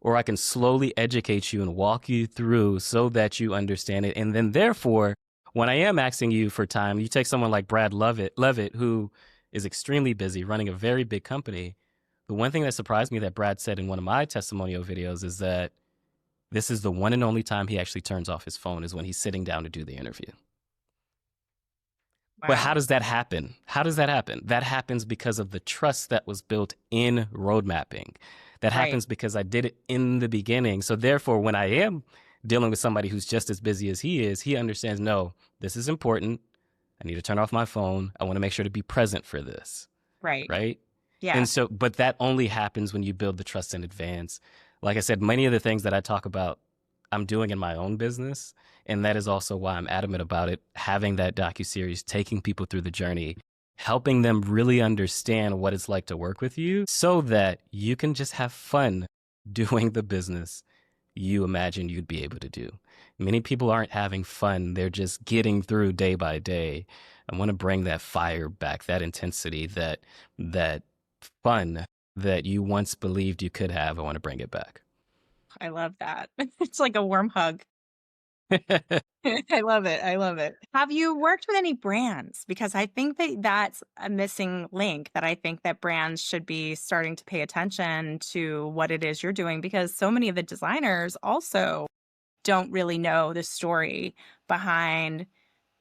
[SPEAKER 3] or I can slowly educate you and walk you through so that you understand it. And then therefore, when I am asking you for time, you take someone like Brad Leavitt, who is extremely busy running a very big company. The one thing that surprised me that Brad said in one of my testimonial videos is that this is the one and only time he actually turns off his phone, is when he's sitting down to do the interview.
[SPEAKER 1] Wow.
[SPEAKER 3] But how does that happen? How does that happen? That happens because of the trust that was built in road mapping. That happens because I did it in the beginning. So therefore, when I am dealing with somebody who's just as busy as he is, he understands, no, this is important. I need to turn off my phone. I want to make sure to be present for this. Right?
[SPEAKER 1] Yeah.
[SPEAKER 3] And so, but that only happens when you build the trust in advance. Like I said, many of the things that I talk about, I'm doing in my own business. And that is also why I'm adamant about it, having that docuseries, taking people through the journey, helping them really understand what it's like to work with you, so that you can just have fun doing the business you imagine you'd be able to do. Many people aren't having fun. They're just getting through day by day. I want to bring that fire back, that intensity, that fun that you once believed you could have. I want to bring it back.
[SPEAKER 1] I love that. It's like a warm hug. I love it. I love it. Have you worked with any brands? Because I think that that's a missing link, that I think that brands should be starting to pay attention to what it is you're doing, because so many of the designers also don't really know the story behind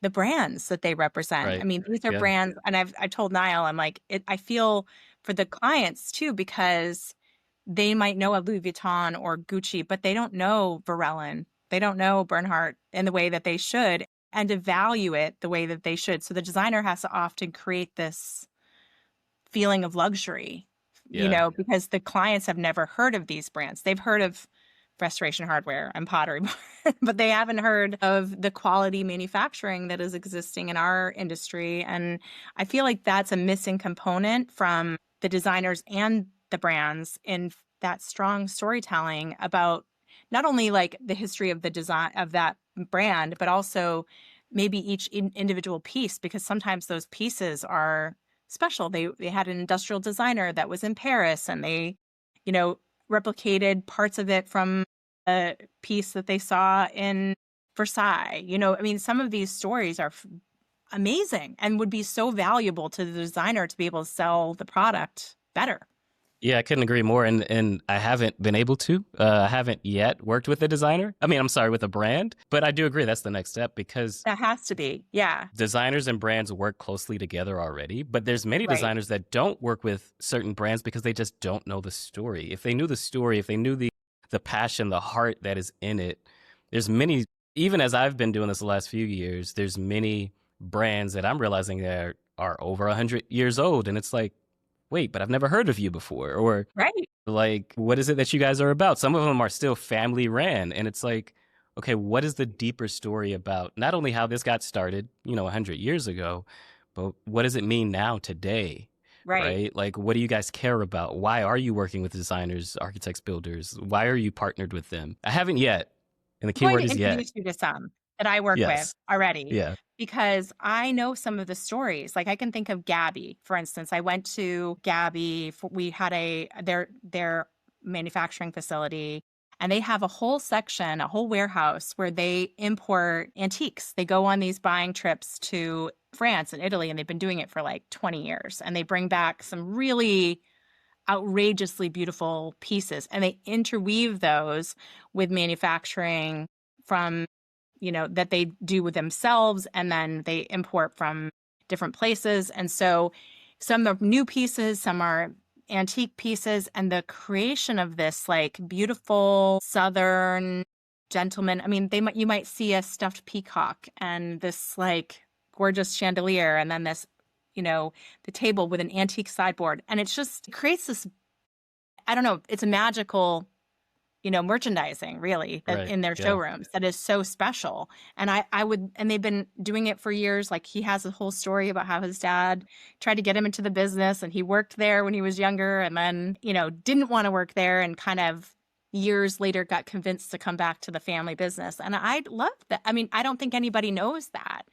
[SPEAKER 1] the brands that they represent.
[SPEAKER 3] Right.
[SPEAKER 1] I mean, these are brands, and I told Niall, I'm like, I feel for the clients too, because they might know a Louis Vuitton or Gucci, but they don't know Varellin. They don't know Bernhardt in the way that they should, and to value it the way that they should. So the designer has to often create this feeling of luxury, because the clients have never heard of these brands. They've heard of Restoration Hardware and Pottery Barn, but they haven't heard of the quality manufacturing that is existing in our industry. And I feel like that's a missing component from the designers and the brands in that strong storytelling about not only like the history of the design of that brand, but also maybe each individual piece, because sometimes those pieces are special. They had an industrial designer that was in Paris, and they, replicated parts of it from a piece that they saw in Versailles. I mean, some of these stories are amazing and would be so valuable to the designer to be able to sell the product better.
[SPEAKER 3] Yeah, I couldn't agree more. And I haven't been able to. I haven't yet worked with a designer. I mean, I'm sorry, with a brand. But I do agree that's the next step, because
[SPEAKER 1] that has to be. Yeah.
[SPEAKER 3] Designers and brands work closely together already. But there's many designers that don't work with certain brands because they just don't know the story. If they knew the story, if they knew the passion, the heart that is in it, there's many, even as I've been doing this the last few years, there's many brands that I'm realizing that are over 100 years old. And it's like, wait, but I've never heard of you before. Or like, what is it that you guys are about? Some of them are still family ran. And it's like, okay, what is the deeper story about not only how this got started, 100 years ago, but what does it mean now today?
[SPEAKER 1] Right.
[SPEAKER 3] right? Like, what do you guys care about? Why are you working with designers, architects, builders? Why are you partnered with them? I haven't yet. And the
[SPEAKER 1] I'm going
[SPEAKER 3] keyword
[SPEAKER 1] to
[SPEAKER 3] is yet.
[SPEAKER 1] introduce you to some that I work with
[SPEAKER 3] Yes.
[SPEAKER 1] already
[SPEAKER 3] Yeah.
[SPEAKER 1] because I know some of the stories. Like I can think of Gabby, for instance. I went to Gabby. We had their manufacturing facility, and they have a whole section, a whole warehouse where they import antiques. They go on these buying trips to France and Italy, and they've been doing it for like 20 years. And they bring back some really outrageously beautiful pieces, and they interweave those with manufacturing from, that they do with themselves, and then they import from different places. And so some are new pieces, some are antique pieces, and the creation of this like beautiful southern gentleman. I mean, you might see a stuffed peacock and this like gorgeous chandelier, and then this, the table with an antique sideboard. And it creates this, I don't know, it's a magical, merchandising really that
[SPEAKER 3] Right.
[SPEAKER 1] in their
[SPEAKER 3] Yeah.
[SPEAKER 1] showrooms that is so special. And and they've been doing it for years. Like he has a whole story about how his dad tried to get him into the business, and he worked there when he was younger, and then, didn't want to work there, and kind of years later got convinced to come back to the family business. And I love that. I mean, I don't think anybody knows that.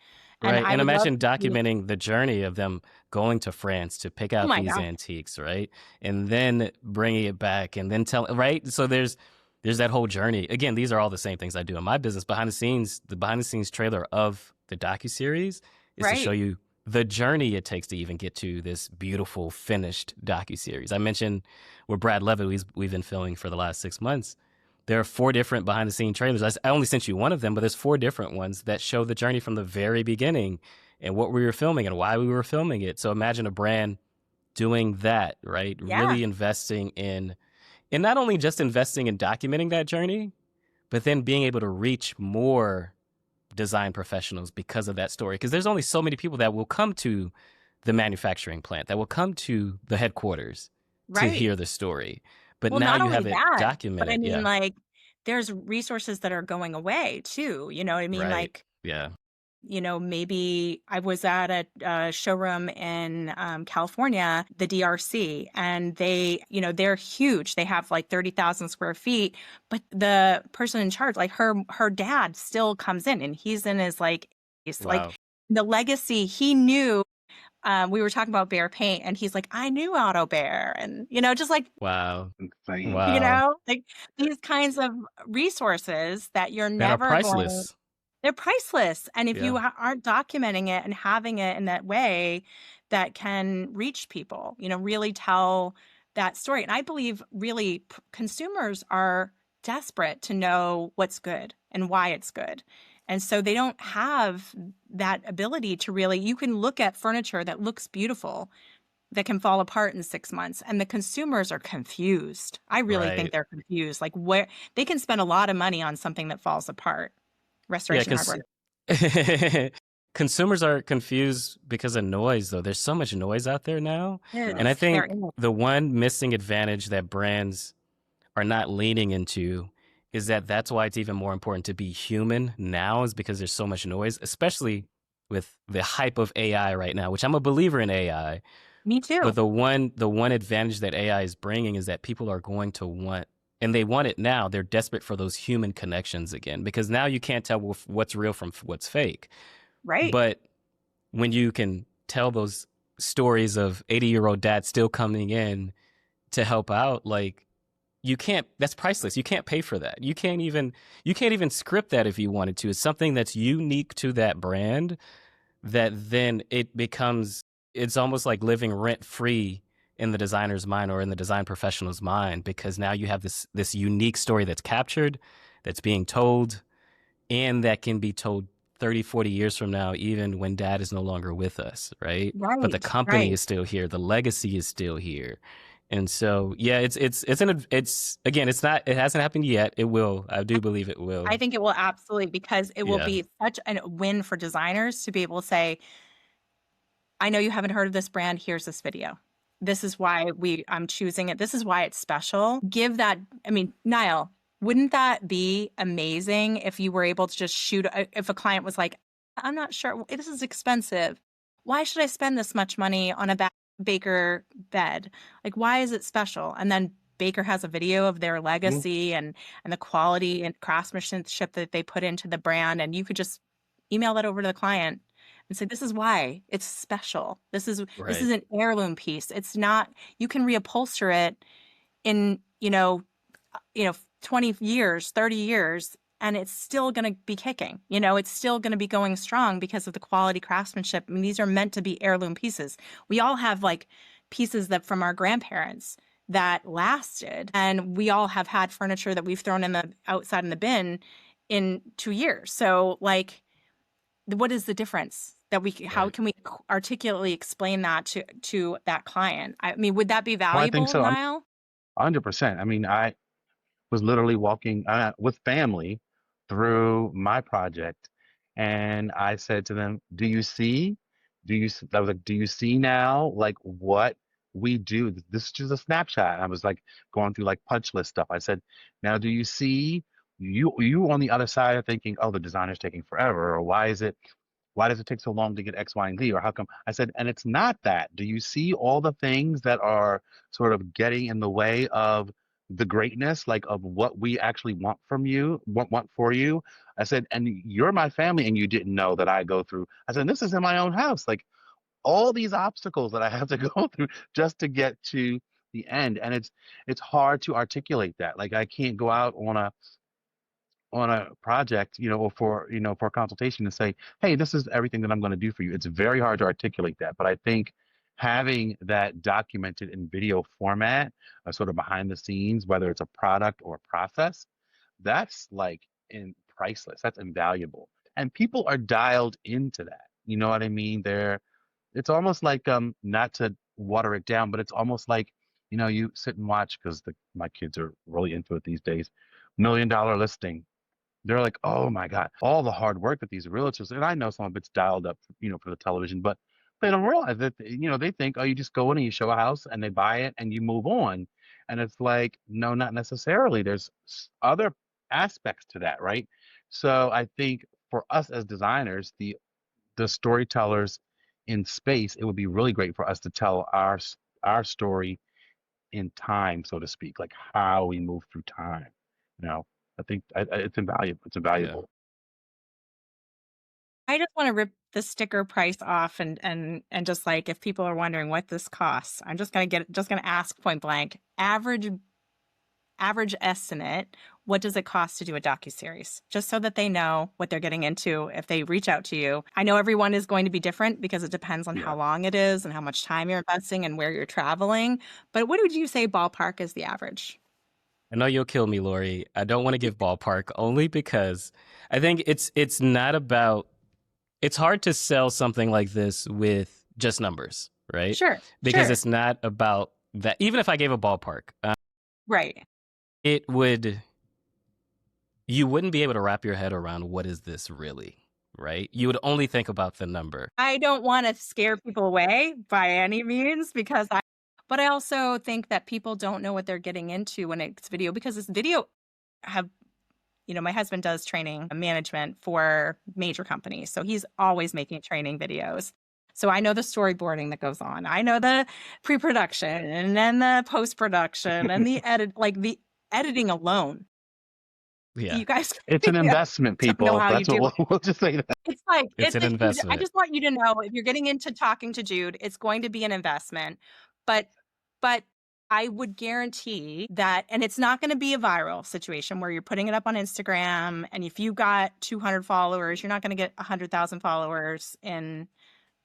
[SPEAKER 1] And
[SPEAKER 3] Right.
[SPEAKER 1] I
[SPEAKER 3] And
[SPEAKER 1] would love
[SPEAKER 3] imagine
[SPEAKER 1] to see,
[SPEAKER 3] documenting the journey of them going to France to pick
[SPEAKER 1] oh
[SPEAKER 3] out
[SPEAKER 1] my
[SPEAKER 3] these
[SPEAKER 1] God,
[SPEAKER 3] antiques, right? And then bringing it back and then right? So there's that whole journey. Again, these are all the same things I do in my business. The behind the scenes trailer of the docuseries is to show
[SPEAKER 1] right.
[SPEAKER 3] you the journey it takes to even get to this beautiful finished docuseries. I mentioned with Brad Leavitt, we've been filming for the last 6 months. There are 4 different behind the scene trailers. I only sent you one of them, but there's 4 different ones that show the journey from the very beginning and what we were filming and why we were filming it. So imagine a brand doing that, right?
[SPEAKER 1] Yeah.
[SPEAKER 3] Really investing in, and not only just investing in documenting that journey, but then being able to reach more design professionals because of that story. Because there's only so many people that will come to the manufacturing plant, that will come to the headquarters to
[SPEAKER 1] Right.
[SPEAKER 3] hear the story. But
[SPEAKER 1] Well,
[SPEAKER 3] now
[SPEAKER 1] not
[SPEAKER 3] you
[SPEAKER 1] only
[SPEAKER 3] have it
[SPEAKER 1] that, but I
[SPEAKER 3] documented.
[SPEAKER 1] mean,
[SPEAKER 3] Yeah.
[SPEAKER 1] like, there's resources that are going away too. You know what I mean?
[SPEAKER 3] Right.
[SPEAKER 1] Like,
[SPEAKER 3] Yeah.
[SPEAKER 1] maybe I was at a showroom in California, the DRC, and they're huge. They have like 30,000 square feet, but the person in charge, like her dad still comes in, and he's in his like, it's like
[SPEAKER 3] Wow.
[SPEAKER 1] the legacy he knew. We were talking about Bear Paint, and he's like, I knew Auto Bear, and just like,
[SPEAKER 3] Wow.
[SPEAKER 2] Insane.
[SPEAKER 3] Wow.
[SPEAKER 1] like these kinds of resources that you're
[SPEAKER 3] That are
[SPEAKER 1] never going,
[SPEAKER 3] priceless.
[SPEAKER 1] they're priceless. And if you
[SPEAKER 3] Yeah.
[SPEAKER 1] aren't documenting it and having it in that way that can reach people, really tell that story. And I believe really consumers are desperate to know what's good and why it's good. And so they don't have that ability to really, you can look at furniture that looks beautiful that can fall apart in 6 months, and the consumers are confused. I really think
[SPEAKER 3] Right.
[SPEAKER 1] they're confused. Like where they can spend a lot of money on something that falls apart.
[SPEAKER 3] Yeah,
[SPEAKER 1] Restoration
[SPEAKER 3] because
[SPEAKER 1] hardware.
[SPEAKER 3] consumers are confused because of noise, though. There's so much noise out there now. And I
[SPEAKER 1] Is. There
[SPEAKER 3] think
[SPEAKER 1] is.
[SPEAKER 3] the one missing advantage that brands are not leaning into is that's why it's even more important to be human now, is because there's so much noise, especially with the hype of AI right now, which I'm a believer in AI.
[SPEAKER 1] Me
[SPEAKER 3] But
[SPEAKER 1] too.
[SPEAKER 3] the one advantage that AI is bringing is that people are going to want, and they want it now. They're desperate for those human connections again, because now you can't tell what's real from what's fake.
[SPEAKER 1] Right.
[SPEAKER 3] But when you can tell those stories of 80-year-old dad still coming in to help out, like, you can't, that's priceless. You can't pay for that. You can't even script that if you wanted to. It's something that's unique to that brand, that then it's almost like living rent free in the designer's mind or in the design professional's mind, because now you have this unique story that's captured, that's being told, and that can be told 30, 40 years from now, even when dad is no longer with us, right? But the
[SPEAKER 1] Right.
[SPEAKER 3] company
[SPEAKER 1] Right.
[SPEAKER 3] is still here, the legacy is still here. And so, yeah, it's again, it hasn't happened yet. It will. I do believe it will.
[SPEAKER 1] I think it will absolutely, because it will
[SPEAKER 3] Yeah.
[SPEAKER 1] be such a win for designers to be able to say, I know you haven't heard of this brand. Here's this video. This is why I'm choosing it. This is why it's special. Give that. I mean, Niall, wouldn't that be amazing if you were able to just shoot, if a client was like, I'm not sure, this is expensive. Why should I spend this much money on a bag Baker bed. Like, why is it special? And then Baker has a video of their
[SPEAKER 2] Mhm.
[SPEAKER 1] legacy and the quality and craftsmanship that they put into the brand. And you could just email that over to the client and say, this is why it's special. This is
[SPEAKER 3] Right.
[SPEAKER 1] an heirloom piece. It's not, you can reupholster it in, 20 years, 30 years, and it's still going to be kicking. It's still going to be going strong because of the quality craftsmanship. I mean, these are meant to be heirloom pieces. We all have like pieces that from our grandparents that lasted, and we all have had furniture that we've thrown in the outside in the bin in 2 years. So like, what is the difference that how
[SPEAKER 3] Right.
[SPEAKER 1] can we articulately explain that to that client? I mean, would that be
[SPEAKER 2] Well, I think
[SPEAKER 1] valuable,
[SPEAKER 2] so.
[SPEAKER 1] Niall?
[SPEAKER 2] 100%. I mean, I was literally walking with family through my project, and I said to them, "Do you see? I was like, "Do you see now, like what we do? This is just a snapshot." I was like going through like punch list stuff. I said, "Now, do you see? You on the other side are thinking, oh, the designer's taking forever, or why does it take so long to get X, Y, and Z? Or how come?" I said, and it's not that. Do you see all the things that are sort of getting in the way of the greatness, like of what we actually want from you, want for you? I said, and you're my family, and you didn't know that I go through. I said, this is in my own house, like all these obstacles that I have to go through just to get to the end, and it's hard to articulate that. Like I can't go out on a project, or for a consultation and say, hey, this is everything that I'm going to do for you. It's very hard to articulate that. But I think having that documented in video format, sort of behind the scenes, whether it's a product or a process, that's like priceless. That's invaluable. And people are dialed into that. You know what I mean? It's almost like not to water it down, but it's almost like, you sit and watch because my kids are really into it these days. $1 million listing, they're like, oh my God, all the hard work that these realtors, and I know some of it's dialed up, for the television, but they don't realize that, they think, oh, you just go in and you show a house and they buy it and you move on. And it's like, no, not necessarily. There's other aspects to that, right? So I think for us as designers, the storytellers in space, it would be really great for us to tell our story in time, so to speak, like how we move through time. You know, I think it's invaluable. It's
[SPEAKER 3] Yeah.
[SPEAKER 2] invaluable.
[SPEAKER 1] I just want to rip the sticker price off and just like, if people are wondering what this costs, I'm just gonna ask point blank, average estimate, what does it cost to do a docuseries? Just so that they know what they're getting into if they reach out to you. I know everyone is going to be different because it depends on how
[SPEAKER 2] Yeah.
[SPEAKER 1] long it is and how much time you're investing and where you're traveling. But what would you say ballpark is the average?
[SPEAKER 3] I know you'll kill me, Laurie. I don't want to give ballpark only because I think it's not about it's hard to sell something like this with just numbers, right?
[SPEAKER 1] Sure,
[SPEAKER 3] Because
[SPEAKER 1] sure.
[SPEAKER 3] it's not about that. Even if I gave a ballpark,
[SPEAKER 1] Right.
[SPEAKER 3] it would you wouldn't be able to wrap your head around what is this really, right? You would only think about the number.
[SPEAKER 1] I don't want to scare people away by any means but I also think that people don't know what they're getting into when it's video because this video have, my husband does training management for major companies. So he's always making training videos. So I know the storyboarding that goes on. I know the pre-production and then the post-production and the the editing alone.
[SPEAKER 3] Yeah,
[SPEAKER 1] You guys
[SPEAKER 2] It's an investment,
[SPEAKER 1] don't know
[SPEAKER 2] people.
[SPEAKER 1] how you
[SPEAKER 2] That's what
[SPEAKER 1] do
[SPEAKER 2] we'll just say that.
[SPEAKER 1] it's like
[SPEAKER 3] it's an
[SPEAKER 1] I
[SPEAKER 3] investment.
[SPEAKER 1] just want you to know if you're getting into talking to Jude, it's going to be an investment. But but I would guarantee that, and it's not going to be a viral situation where you're putting it up on Instagram, and if you got 200 followers, you're not going to get 100,000 followers in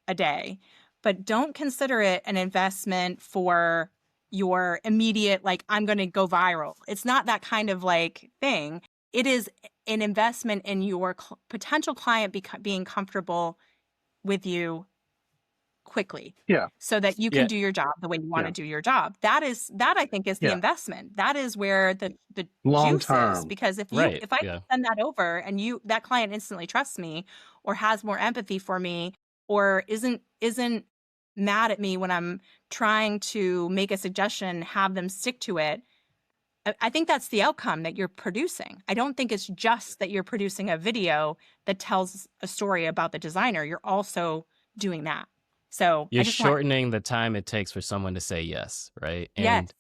[SPEAKER 1] a day. But don't consider it an investment for your immediate, like, I'm going to go viral. It's not that kind of like thing. It is an investment in your potential client being comfortable with you quickly
[SPEAKER 2] Yeah.
[SPEAKER 1] so that you can
[SPEAKER 3] Yeah,
[SPEAKER 1] do your job the way you want to
[SPEAKER 2] Yeah.
[SPEAKER 1] do your job. That I think is the
[SPEAKER 2] Yeah.
[SPEAKER 1] investment. That is where the
[SPEAKER 2] Long
[SPEAKER 1] juice is,
[SPEAKER 2] term.
[SPEAKER 1] because
[SPEAKER 3] right.
[SPEAKER 1] if I
[SPEAKER 3] Yeah.
[SPEAKER 1] send that over and that client instantly trusts me or has more empathy for me or isn't mad at me when I'm trying to make a suggestion, have them stick to it. I think that's the outcome that you're producing. I don't think it's just that you're producing a video that tells a story about the designer. You're also doing that. So
[SPEAKER 3] You're
[SPEAKER 1] I just want,
[SPEAKER 3] shortening the time it takes for someone to say yes, right?
[SPEAKER 1] yes.
[SPEAKER 3] And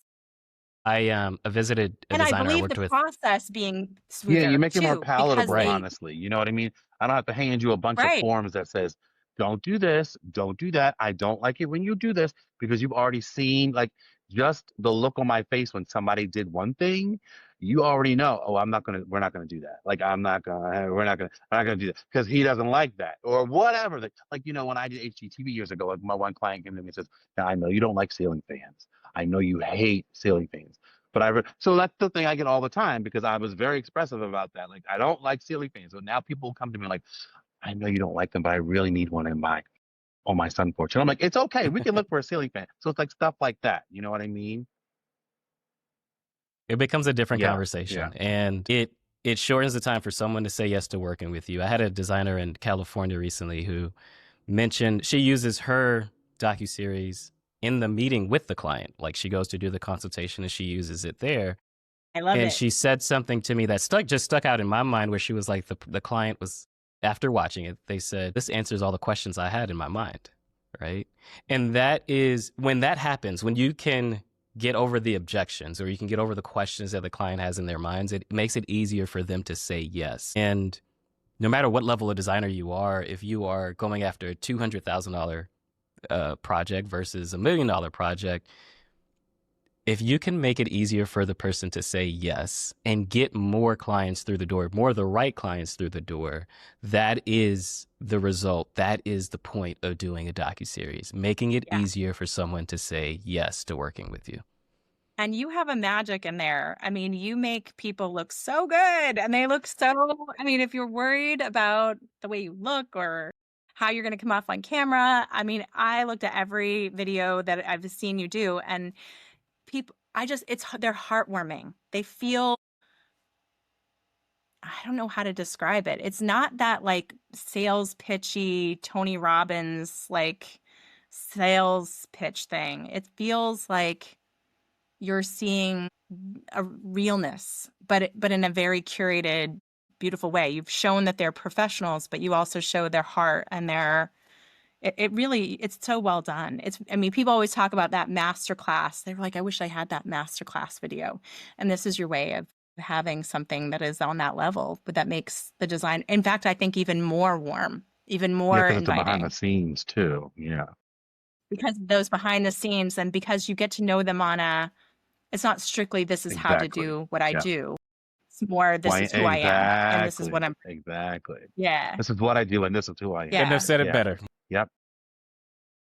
[SPEAKER 3] I visited a
[SPEAKER 1] And I
[SPEAKER 3] designer I
[SPEAKER 1] believe the
[SPEAKER 3] worked with.
[SPEAKER 1] process being
[SPEAKER 2] Yeah, you
[SPEAKER 1] smoother
[SPEAKER 2] make it more
[SPEAKER 1] too, because
[SPEAKER 2] palatable,
[SPEAKER 3] Right.
[SPEAKER 1] they,
[SPEAKER 2] honestly. You know what I mean? I don't have to hand you a bunch of
[SPEAKER 1] right.
[SPEAKER 2] forms that says, don't do this, don't do that. I don't like it when you do this because you've already seen like just the look on my face when somebody did one thing, you already know, oh, we're not gonna do that. Like we're not gonna do that because he doesn't like that or whatever. Like, when I did HGTV years ago, like my one client came to me and says, "Now, I know you don't like ceiling fans. I know you hate ceiling fans. But so that's the thing I get all the time because I was very expressive about that. Like, I don't like ceiling fans. But now people come to me like, I know you don't like them, but I really need one on my sun porch. And I'm like, it's okay. We can look for a ceiling fan. So it's like stuff like that. You know what I mean?
[SPEAKER 3] It becomes a different
[SPEAKER 2] Yeah. Yeah.
[SPEAKER 3] conversation, and it shortens the time for someone to say yes to working with you. I had a designer in California recently who mentioned she uses her docuseries in the meeting with the client. Like she goes to do the consultation and she uses it there.
[SPEAKER 1] I love
[SPEAKER 3] And
[SPEAKER 1] it.
[SPEAKER 3] she said something to me that stuck out in my mind where she was like, the client was, after watching it, they said, this answers all the questions I had in my mind. Right. And that is when that happens, when you can get over the objections or you can get over the questions that the client has in their minds, it makes it easier for them to say yes. And no matter what level of designer you are, if you are going after a $200,000 project versus $1 million project, if you can make it easier for the person to say yes and get more clients through the door, more of the right clients through the door, that is the result. That is the point of doing a docuseries, making it
[SPEAKER 1] Yeah.
[SPEAKER 3] easier for someone to say yes to working with you.
[SPEAKER 1] And you have a magic in there. I mean, you make people look so good and they look so, I mean, if you're worried about the way you look or how you're going to come off on camera, I mean, I looked at every video that I've seen you do and people, they're heartwarming. They feel, I don't know how to describe it. It's not that like sales pitchy Tony Robbins, like sales pitch thing. It feels like you're seeing a realness, but in a very curated, beautiful way. You've shown that they're professionals, but you also show their heart and it really, it's so well done. I mean, people always talk about that master class. They're like, I wish I had that master class video. And this is your way of having something that is on that level, but that makes the design, in fact, I think even more warm, even
[SPEAKER 2] Yeah,
[SPEAKER 1] more
[SPEAKER 2] because it's a behind the
[SPEAKER 1] inviting
[SPEAKER 2] scenes too. Yeah.
[SPEAKER 1] because of those behind the scenes and because you get to know them it's not strictly this is how to
[SPEAKER 2] Exactly.
[SPEAKER 1] do what I
[SPEAKER 2] Yeah.
[SPEAKER 1] do. It's more this
[SPEAKER 2] Why
[SPEAKER 1] is who I am and this is what
[SPEAKER 2] exactly.
[SPEAKER 1] I'm.
[SPEAKER 2] Exactly.
[SPEAKER 1] Yeah.
[SPEAKER 2] This is what I do and this is who I am.
[SPEAKER 3] Couldn't have
[SPEAKER 1] Yeah.
[SPEAKER 3] said it
[SPEAKER 2] Yeah.
[SPEAKER 3] better.
[SPEAKER 2] Yep.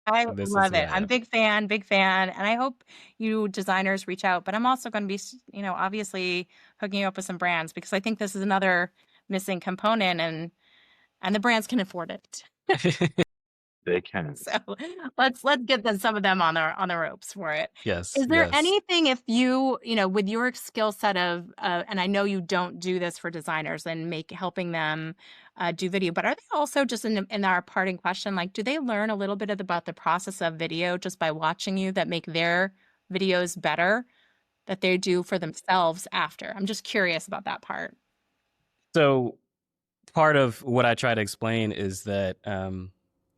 [SPEAKER 1] I
[SPEAKER 3] This is
[SPEAKER 1] love
[SPEAKER 3] who
[SPEAKER 1] it.
[SPEAKER 3] I
[SPEAKER 1] I'm
[SPEAKER 3] am.
[SPEAKER 1] big fan. And I hope you designers reach out, but I'm also going to be, obviously hooking you up with some brands because I think this is another missing component and the brands can afford it.
[SPEAKER 2] They can.
[SPEAKER 1] So let's get some of them on the ropes for it.
[SPEAKER 3] Yes,
[SPEAKER 1] Is there
[SPEAKER 3] yes.
[SPEAKER 1] anything if with your skill set of and I know you don't do this for designers and helping them do video, but are they also just in our parting question, like do they learn a little bit about the process of video just by watching you that make their videos better that they do for themselves after? I'm just curious about that part.
[SPEAKER 3] So part of what I try to explain is that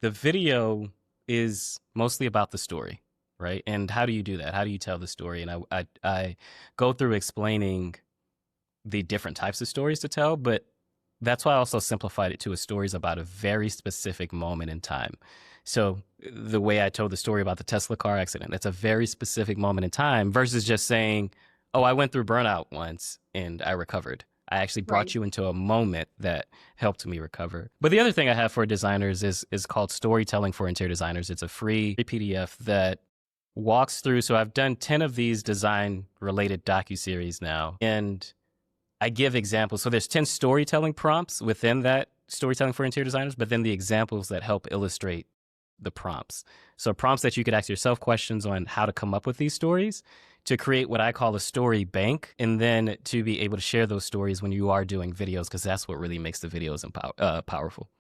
[SPEAKER 3] the video is mostly about the story, right? And how do you do that? How do you tell the story? And I go through explaining the different types of stories to tell, but that's why I also simplified it to a stories about a very specific moment in time. So the way I told the story about the Tesla car accident, that's a very specific moment in time versus just saying, oh, I went through burnout once and I recovered. I actually brought
[SPEAKER 1] Right.
[SPEAKER 3] you into a moment that helped me recover. But the other thing I have for designers is called Storytelling for Interior Designers. It's a free PDF that walks through. So I've done 10 of these design related docuseries now. And I give examples. So there's 10 storytelling prompts within that storytelling for interior designers, but then the examples that help illustrate the prompts. So prompts that you could ask yourself questions on how to come up with these stories to create what I call a story bank, and then to be able to share those stories when you are doing videos, because that's what really makes the videos powerful.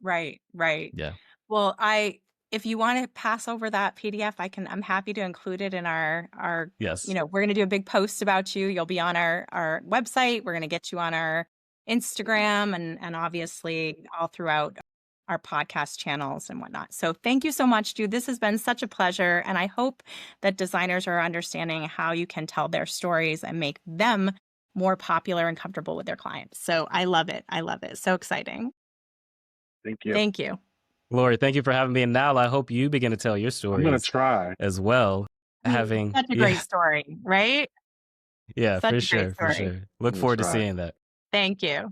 [SPEAKER 1] Right. Right.
[SPEAKER 3] Yeah.
[SPEAKER 1] Well, if you want to pass over that PDF, I'm happy to include it in our,
[SPEAKER 3] Yes.
[SPEAKER 1] we're going to do a big post about you. You'll be on our website. We're going to get you on our Instagram and obviously all throughout our podcast channels and whatnot. So thank you so much, Jude. This has been such a pleasure. And I hope that designers are understanding how you can tell their stories and make them more popular and comfortable with their clients. So I love it. I love it. So exciting.
[SPEAKER 2] Thank you.
[SPEAKER 1] Thank you.
[SPEAKER 3] Laurie, thank you for having me. And now I hope you begin to tell your
[SPEAKER 2] I'm going to
[SPEAKER 3] stories
[SPEAKER 2] try.
[SPEAKER 3] as well. Having
[SPEAKER 1] Such a great story, right?
[SPEAKER 3] yeah,
[SPEAKER 1] Such
[SPEAKER 3] for
[SPEAKER 1] a great
[SPEAKER 3] sure, for
[SPEAKER 1] story.
[SPEAKER 3] sure. Look
[SPEAKER 2] I'm gonna
[SPEAKER 3] forward to
[SPEAKER 2] try.
[SPEAKER 3] seeing that.
[SPEAKER 1] Thank you.